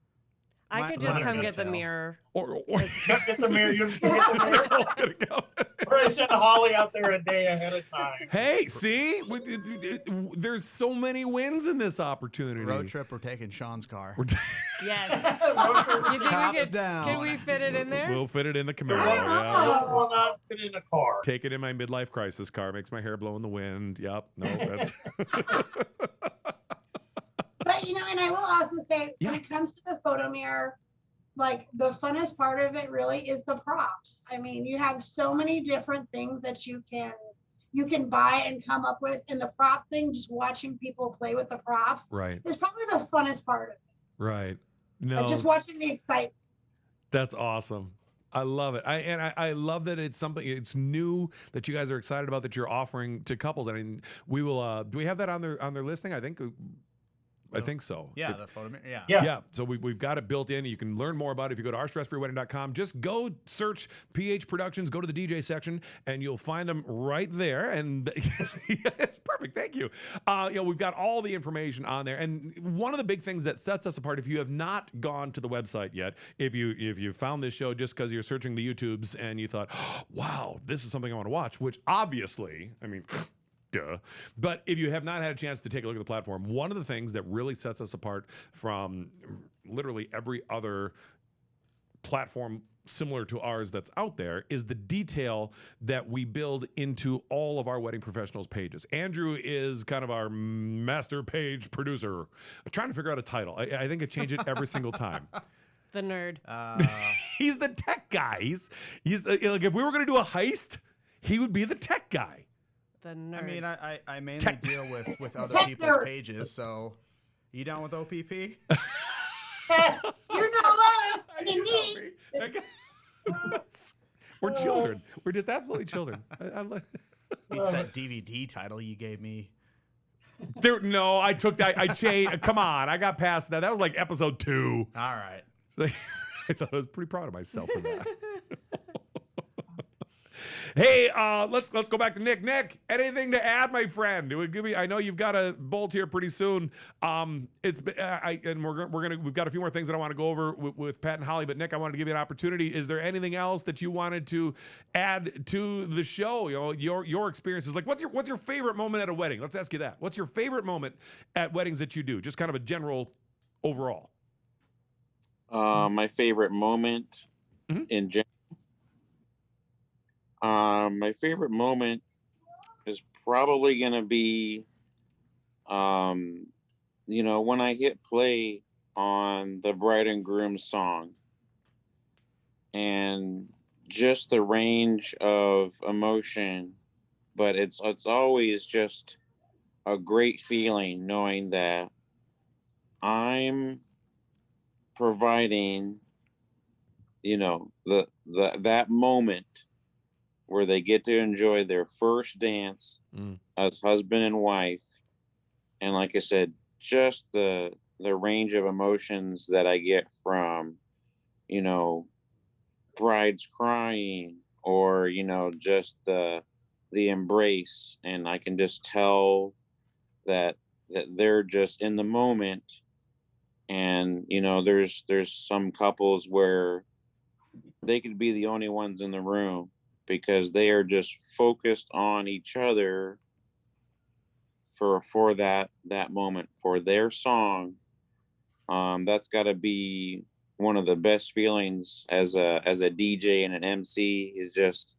I could just come get the mirror. Or Get the mirror. You get the mirror. gonna come. Or I send Holly out there a day ahead of time. Hey, see, there's so many wins in this opportunity. Road trip, we're taking Sean's car. Yes. You think Tops down. Can we fit it in there? We'll fit it in the Camaro. This Yeah. will not fit in a car. Take it in my midlife crisis car. Makes my hair blow in the wind. Yep. No, that's. But, and I will also say, when it comes to the photo mirror, like the funnest part of it really is the props. I mean, you have so many different things that you can buy and come up with. And the prop thing, just watching people play with the props, Right. is probably the funnest part of it. Right. Like just watching the excitement. That's awesome. I love it. I love that it's something, it's new that you guys are excited about, that you're offering to couples. I mean, we will, do we have that on their listing? I think so. Yeah, the photo. Yeah. Yeah. So we've got it built in. You can learn more about it if you go to ourstressfreewedding.com. Just go search PH Productions, go to the DJ section, and you'll find them right there. And it's perfect. Thank you. We've got all the information on there. And one of the big things that sets us apart, if you have not gone to the website yet, if you found this show just because you're searching the YouTubes and you thought, oh, wow, this is something I want to watch, which obviously, I mean, duh. But if you have not had a chance to take a look at the platform, one of the things that really sets us apart from literally every other platform similar to ours that's out there is the detail that we build into all of our wedding professionals pages. Andrew is kind of our master page producer. I'm trying to figure out a title. I think I change it every single time. The nerd. He's the tech guy. He's like, if we were going to do a heist, he would be the tech guy. The nerd. I mean, I mainly deal with other people's pages, so you down with OPP? You know us. I mean, me. We're children. We're just absolutely children. It's that DVD title you gave me. No, I took that. I changed. Come on, I got past that. That was like episode 2. All right. I thought I was pretty proud of myself for that. Hey, let's go back to Nick. Nick, anything to add, my friend? I know you've got a bolt here pretty soon. We've got a few more things that I want to go over with Pat and Holly. But Nick, I wanted to give you an opportunity. Is there anything else that you wanted to add to the show? Your experiences. Like, what's your favorite moment at a wedding? Let's ask you that. What's your favorite moment at weddings that you do? Just kind of a general overall. My favorite moment in general. My favorite moment is probably going to be, when I hit play on the bride and groom song and just the range of emotion, but it's always just a great feeling knowing that I'm providing, that moment where they get to enjoy their first dance as husband and wife. And like I said, just the range of emotions that I get from, brides crying or, just the embrace. And I can just tell that they're just in the moment. And, there's some couples where they could be the only ones in the room because they are just focused on each other for that moment, for their song. That's got to be one of the best feelings as a DJ and an MC, is just,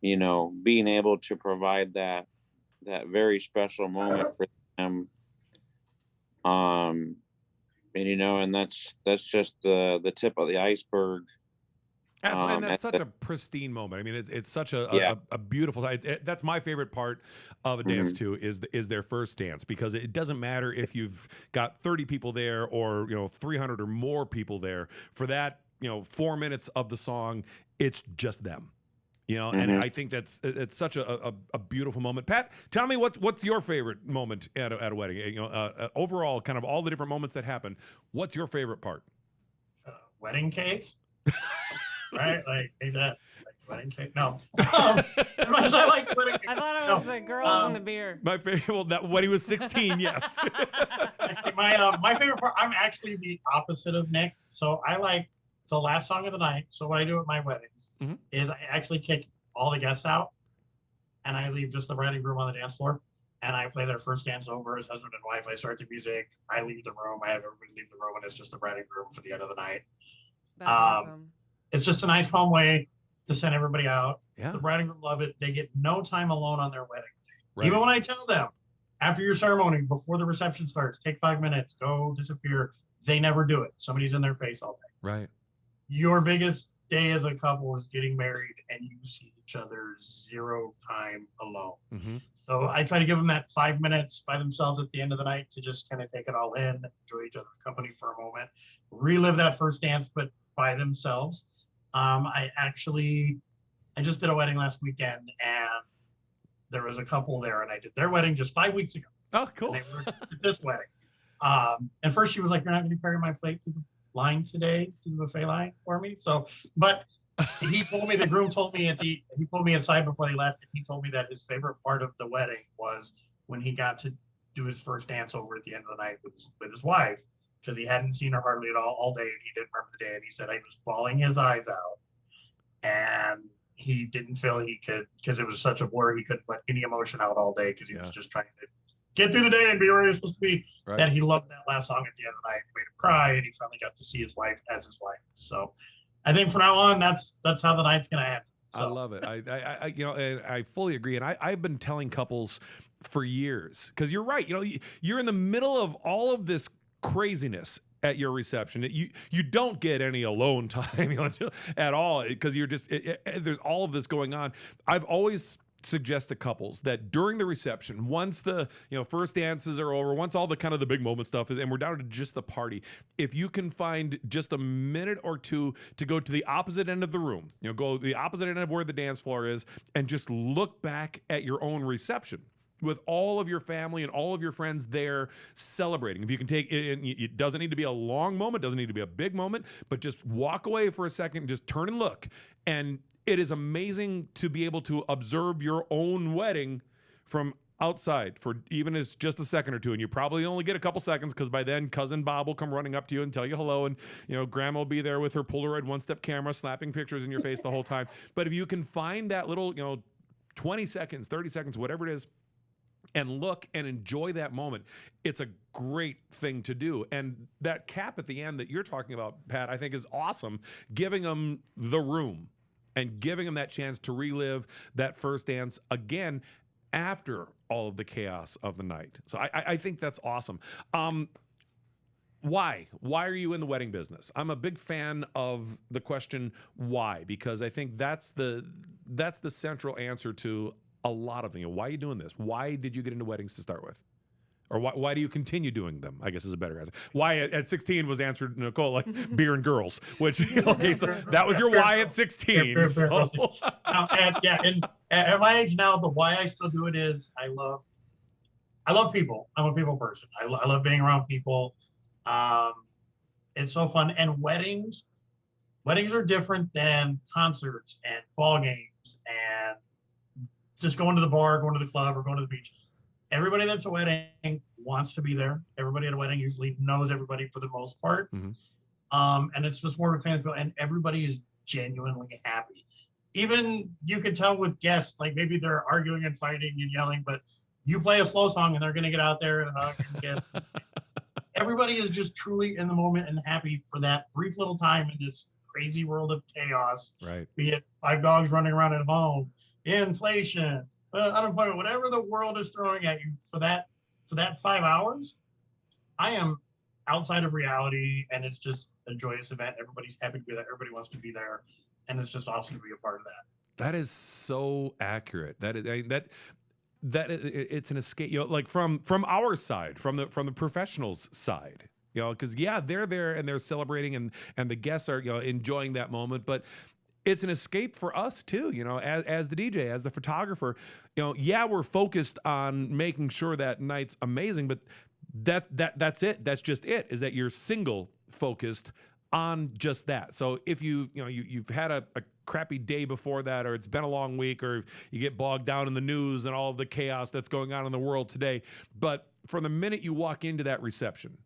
being able to provide that very special moment for them. And that's just the tip of the iceberg. Absolutely, and that's such a pristine moment. I mean, it's such a beautiful. That's my favorite part of a dance too. Is their first dance, because it doesn't matter if you've got 30 people there or 300 or more people there for that 4 minutes of the song. It's just them, And I think it's such a beautiful moment. Pat, tell me what's your favorite moment at a wedding? Overall, kind of all the different moments that happen. What's your favorite part? Wedding cake. Right? Like wedding cake? No. Much I like wedding cake. I thought it was the girls and the beer. My favorite, when he was 16, yes. Actually, my favorite part, I'm actually the opposite of Nick. So I like the last song of the night. So what I do at my weddings is I actually kick all the guests out and I leave just the bride and groom on the dance floor. And I play their first dance over as husband and wife. I start the music. I leave the room. I have everybody leave the room, and it's just the bride and groom for the end of the night. That's awesome. It's just a nice, calm way to send everybody out. Yeah. The bride and groom love it. They get no time alone on their wedding. Right. Even when I tell them, after your ceremony, before the reception starts, take 5 minutes, go disappear. They never do it. Somebody's in their face all day. Right. Your biggest day as a couple is getting married, and you see each each other zero time alone. Mm-hmm. So I try to give them that 5 minutes by themselves at the end of the night to just kind of take it all in, enjoy each other's company for a moment, relive that first dance, but by themselves. I just did a wedding last weekend, and there was a couple there, and I did their wedding just 5 weeks ago. Oh, cool. And they were at this wedding. And first she was like, "You're not going to carry my plate to the line today, to the buffet line for me." So, but he told me, the groom told me he pulled me aside before they left, and he told me that his favorite part of the wedding was when he got to do his first dance over at the end of the night with his wife, because he hadn't seen her hardly at all day, and he didn't remember the day. And he said he was bawling his eyes out, and he didn't feel he could, because it was such a blur, he couldn't let any emotion out all day because he was just trying to get through the day and be where he was supposed to be. Right. That he loved that last song at the end of the night, made him cry, and he finally got to see his wife as his wife. So I think from now on, that's how the night's gonna end. So. I love it. I and I fully agree. And I've been telling couples for years, because you're right. You're in the middle of all of this craziness at your reception. You don't get any alone time at all, because you're just there's all of this going on. I've always suggest to couples that during the reception, once the first dances are over, once all the kind of the big moment stuff is, and we're down to just the party, if you can find just a minute or two to go to the opposite end of the room, go the opposite end of where the dance floor is, and just look back at your own reception with all of your family and all of your friends there celebrating. If you can take it, it doesn't need to be a long moment, doesn't need to be a big moment, but just walk away for a second, just turn and look. And it is amazing to be able to observe your own wedding from outside for even as just a second or two. And you probably only get a couple seconds, because by then cousin Bob will come running up to you and tell you hello. And, grandma will be there with her Polaroid one-step camera, slapping pictures in your face the whole time. But if you can find that little, 20 seconds, 30 seconds, whatever it is, and look and enjoy that moment, it's a great thing to do. And that cap at the end that you're talking about, Pat, I think is awesome, giving them the room and giving them that chance to relive that first dance again after all of the chaos of the night. So I think that's awesome. Why are you in the wedding business? I'm a big fan of the question why, because I think that's the central answer to a lot of things. Why are you doing this? Why did you get into weddings to start with? Or why do you continue doing them, I guess, is a better answer. Why at 16 was answered, Nicole, like beer and girls, which, okay, so that was your why at 16. So. And at my age now, the why I still do it is I love people. I'm a people person. I love being around people. It's so fun. And weddings are different than concerts and ball games and just going to the bar, going to the club, or going to the beach. Everybody that's a wedding wants to be there. Everybody at a wedding usually knows everybody for the most part. Mm-hmm. And it's just more of a family feel, and everybody is genuinely happy. Even you could tell with guests, like maybe they're arguing and fighting and yelling, but you play a slow song and they're going to get out there and hug and kiss. Everybody is just truly in the moment and happy for that brief little time in this crazy world of chaos. Right. Be it 5 dogs running around at home, inflation, unemployment, whatever the world is throwing at you for that 5 hours, I am outside of reality, and it's just a joyous event. Everybody's happy to be there. Everybody wants to be there, and it's just awesome to be a part of that. That is so accurate. It's an escape, like from our side, from the professionals' side. Because they're there and they're celebrating, and the guests are enjoying that moment, but it's an escape for us too, as the DJ, as the photographer. We're focused on making sure that night's amazing, but that's it. That's just it, is that you're single focused on just that. So if you've had a crappy day before that, or it's been a long week, or you get bogged down in the news and all of the chaos that's going on in the world today, but from the minute you walk into that reception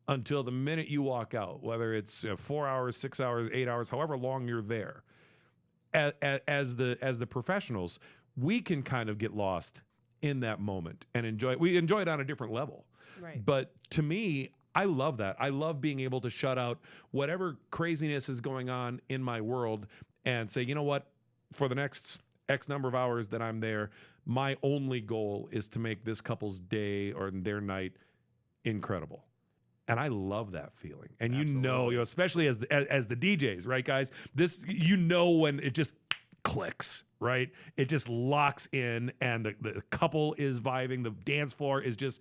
until the minute you walk out, whether it's 4 hours, 6 hours, 8 hours, however long you're there, as the professionals, we can kind of get lost in that moment and enjoy it. We enjoy it on a different level. Right. But to me, I love that. I love being able to shut out whatever craziness is going on in my world and say, you know what, for the next X number of hours that I'm there, my only goal is to make this couple's day or their night incredible. And I love that feeling. And Absolutely. especially as the DJs, right, guys? This, when it just clicks, right? It just locks in, and the couple is vibing. The dance floor is just,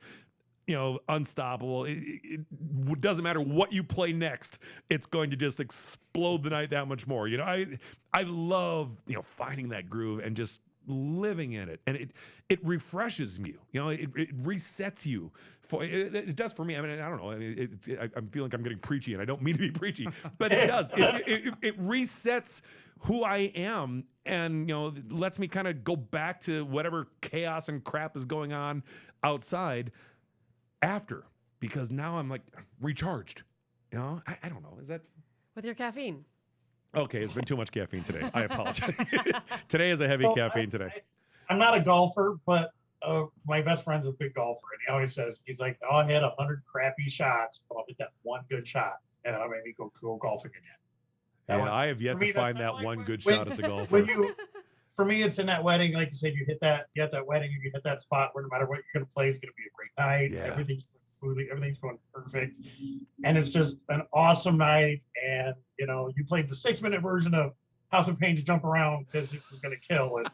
unstoppable. It doesn't matter what you play next. It's going to just explode the night that much more. I love, finding that groove and just living in it, and it refreshes you. It resets you. It does for me. I mean, I don't know. I mean, I'm feeling like I'm getting preachy, and I don't mean to be preachy, but it does. It resets who I am, and lets me kind of go back to whatever chaos and crap is going on outside after, because now I'm like recharged. I don't know. Is that With your caffeine. okay? It's been too much caffeine today. I apologize. Today is a heavy caffeine today. I'm not a golfer, but my best friend's a big golfer, and he always says, he's like, "Oh, I had 100 crappy shots, but I'll hit that one good shot, and that'll make me go golfing again." Yeah, I have yet to find that one good shot as a golfer. For me, it's in that wedding, like you said, you hit that wedding, and you hit that spot where no matter what you're going to play, it's going to be a great night. Yeah. Everything's going perfect, and it's just an awesome night. And you played the 6-minute version of House of Pain's Jump Around because it was going to kill. And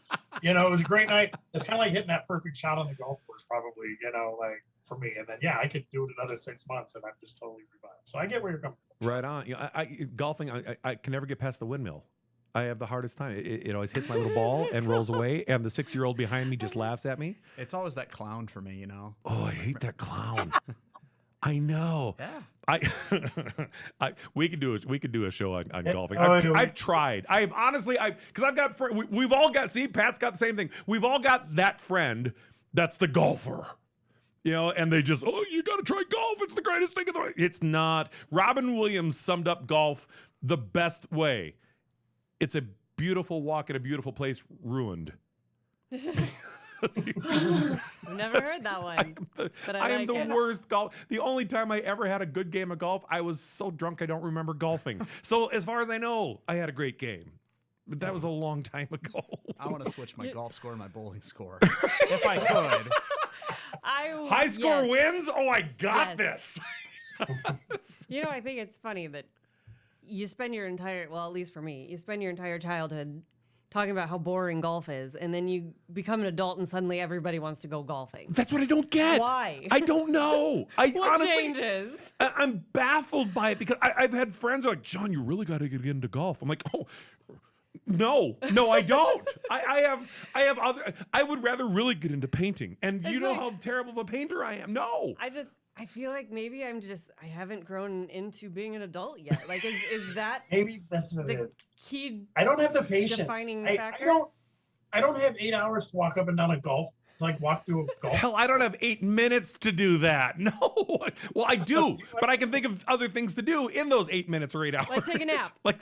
it was a great night. It's kind of like hitting that perfect shot on the golf course, probably. Like for me, and then I could do it another 6 months, and I'm just totally revived. So I get where you're coming from. Right on. Golfing, I can never get past the windmill. I have the hardest time. It always hits my little ball and rolls away, and the 6-year-old behind me just laughs at me. It's always that clown for me, Oh, I hate that clown. I know. Yeah. We could do a show on golfing. Oh, I've tried. I've honestly, because I've got we've all got. See, Pat's got the same thing. We've all got that friend that's the golfer. And they just, you got to try golf. It's the greatest thing in the world. It's not. Robin Williams summed up golf the best way. It's a beautiful walk in a beautiful place ruined. I've never heard that one. I am the worst golf. The only time I ever had a good game of golf, I was so drunk I don't remember golfing. So as far as I know, I had a great game. But that was a long time ago. I want to switch my golf score and my bowling score. If I could. High score wins? Oh, I got this. I think it's funny that you spend your entire, well, at least for me, you spend your entire childhood talking about how boring golf is, and then you become an adult and suddenly everybody wants to go golfing. That's what I don't get. Why? I don't know. What honestly changes? I'm baffled by it because I've had friends who are like, John, you really got to get into golf. I'm like, oh, no, I don't. I have other. I would rather really get into painting, and you know how terrible of a painter I am. No, I feel like maybe I haven't grown into being an adult yet. Like, is that maybe that's what it is. Key? I don't have the patience. Defining factor. I don't have 8 hours to walk up and down a golf. Like walk through a golf. Hell, I don't have 8 minutes to do that. No. Well, I do, but I can think of other things to do in those 8 minutes or 8 hours. Like take a nap. Right?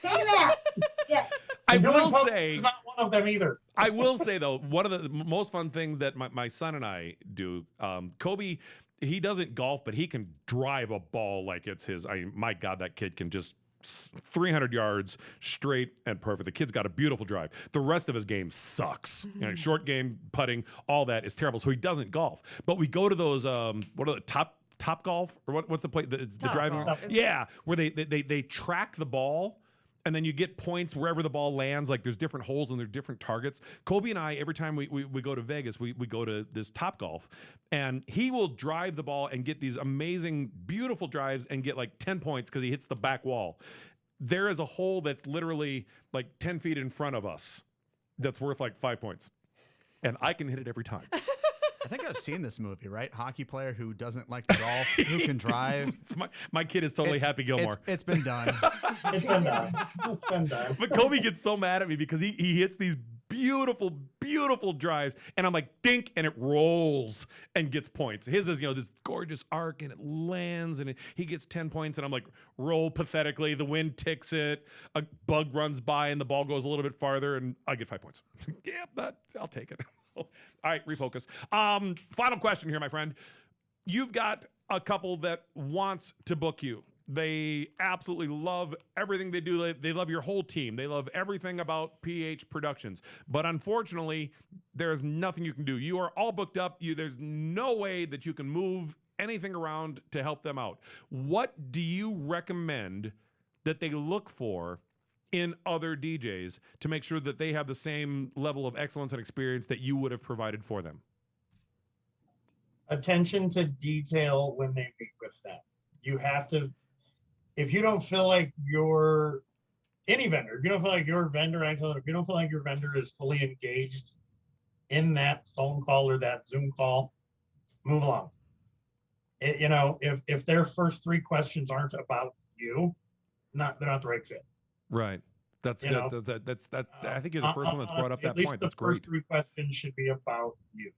Take a nap. Yes. I will say, it's not one of them either. I will say though, one of the most fun things that my son and I do, Kobe, he doesn't golf, but he can drive a ball like it's his. My God, that kid can just 300 yards straight and perfect. The kid's got a beautiful drive. The rest of his game sucks. Short game, putting, all that is terrible. So he doesn't golf. But we go to those, what are the top golf? Or what's the play? The driving? Golf. Yeah, where they track the ball. And then you get points wherever the ball lands. Like there's different holes and there's different targets. Kobe and I, every time we go to Vegas, we go to this Top Golf, and he will drive the ball and get these amazing, beautiful drives and get like 10 points because he hits the back wall. There is a hole that's literally like 10 feet in front of us that's worth like 5 points. And I can hit it every time. I think I've seen this movie, right? Hockey player who doesn't like to golf, who can drive. My kid is totally Happy Gilmore. It's been done. It's been done. It's been done. But Kobe gets so mad at me because he hits these beautiful, beautiful drives, and I'm like, dink, and it rolls and gets points. His is, this gorgeous arc, and it lands, and he gets 10 points, and I'm like, roll pathetically. The wind ticks it. A bug runs by, and the ball goes a little bit farther, and I get 5 points. I'll take it. All right, refocus. Final question here, my friend. You've got a couple that wants to book you. They absolutely love everything they do. They love your whole team. They love everything about PH Productions. But unfortunately, there's nothing you can do. You are all booked up. There's no way that you can move anything around to help them out. What do you recommend that they look for in other DJs to make sure that they have the same level of excellence and experience that you would have provided for them? Attention to detail when they meet with them. You have to, if you don't feel like any vendor, if you don't feel like your vendor, actually, if you don't feel like your vendor is fully engaged in that phone call or that Zoom call, move along. If their first 3 questions aren't about you, they're not the right fit. Right. That's You good. know, That's I think you're the first one that's brought up that at least point. the That's great. first 3 questions should be about you.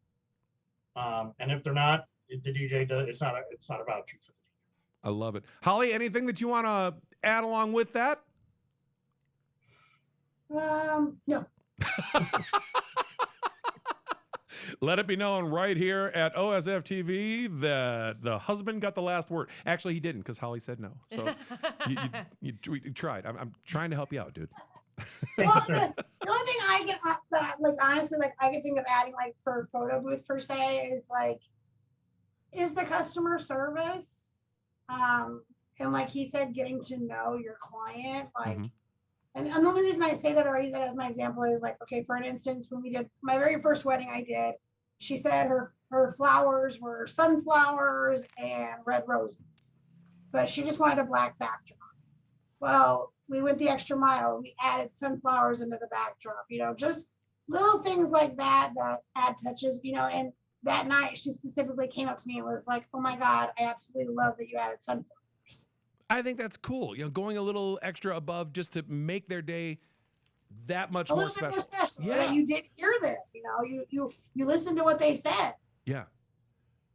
And if they're not, the DJ does. It's not about you for the DJ. I love it. Holly, anything that you want to add along with that? No. Let it be known right here at OSF TV that the husband got the last word. Actually, he didn't because Holly said no. So you tried. I'm trying to help you out, dude. Well, the only thing I can, honestly, I can think of adding, for photo booth per se, is the customer service. And like he said, getting to know your client, and the only reason I say that or I use it as my example is okay, for an instance, when we did my very first wedding I did, she said her flowers were sunflowers and red roses, but she just wanted a black backdrop. Well, we went the extra mile. We added sunflowers into the backdrop, just little things like that add touches, and that night she specifically came up to me and was like, oh my God, I absolutely love that you added sunflowers. I think that's cool. Going a little extra above just to make their day that much more special. A little bit more special. Yeah. That you did hear them. You listened to what they said. Yeah.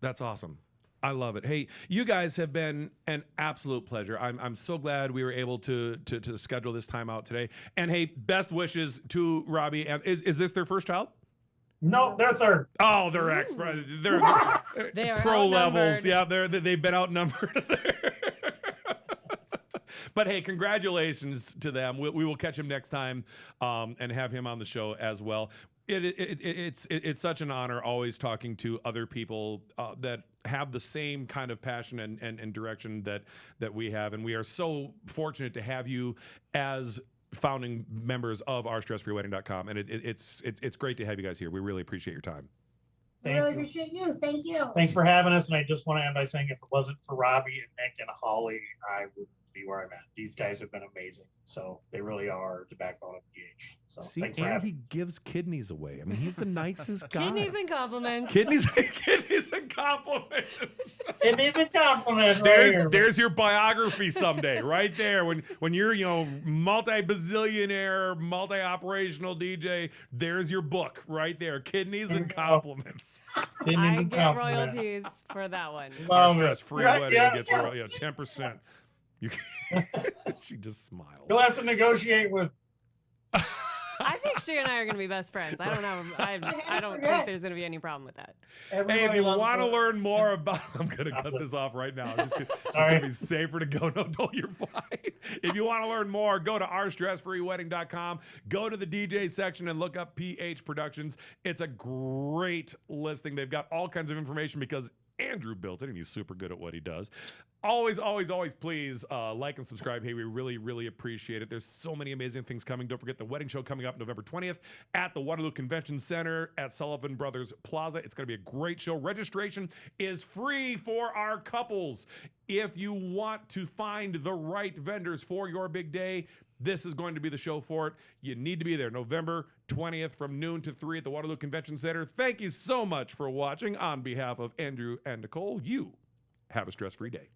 That's awesome. I love it. Hey, you guys have been an absolute pleasure. I'm so glad we were able to schedule this time out today. And hey, best wishes to Robbie. And is this their first child? No, they're 3rd. Oh, they're They are pro levels. outnumbered. Yeah, they've been outnumbered there. But hey, congratulations to them. We will catch him next time and have him on the show as well. It's such an honor always talking to other people that have the same kind of passion and direction that we have. And we are so fortunate to have you as founding members of ourstressfreewedding.com. And it's great to have you guys here. We really appreciate your time. I really appreciate you. Thank you. Thanks for having us. And I just want to end by saying if it wasn't for Robbie and Nick and Holly, I would be where I'm at. These guys have been amazing. So they really are the backbone of PH. So See, thanks for and having he gives kidneys away. I mean, he's the nicest guy. Kidneys and compliments. Kidneys and compliments. Kidneys and compliments. Right here. There's your biography someday, right there. When you're multi-bazillionaire, multi-operational DJ, there's your book right there. Kidneys and compliments. Kidneys I and get compliments. royalties for that one. Love it. Stress-free Right, wedding yeah. gets 10%. She just smiles. You'll have to negotiate with. I think she and I are going to be best friends. I don't think there's going to be any problem with that. Hey, if Everybody you loves want to her. learn more about, I'm going to cut this off right now. It's just going to be safer to go. No, you're fine. If you want to learn more, go to ourstressfreewedding.com. Go to the DJ section and look up PH Productions. It's a great listing. They've got all kinds of information because Andrew built it, and he's super good at what he does. Always, please like and subscribe. Hey, we really, really appreciate it. There's so many amazing things coming. Don't forget the wedding show coming up November 20th at the Waterloo Convention Center at Sullivan Brothers Plaza. It's going to be a great show. Registration is free for our couples. If you want to find the right vendors for your big day, this is going to be the show for it. You need to be there November 20th from noon to 3 at the Waterloo Convention Center. Thank you so much for watching. On behalf of Andrew and Nicole, you have a stress-free day.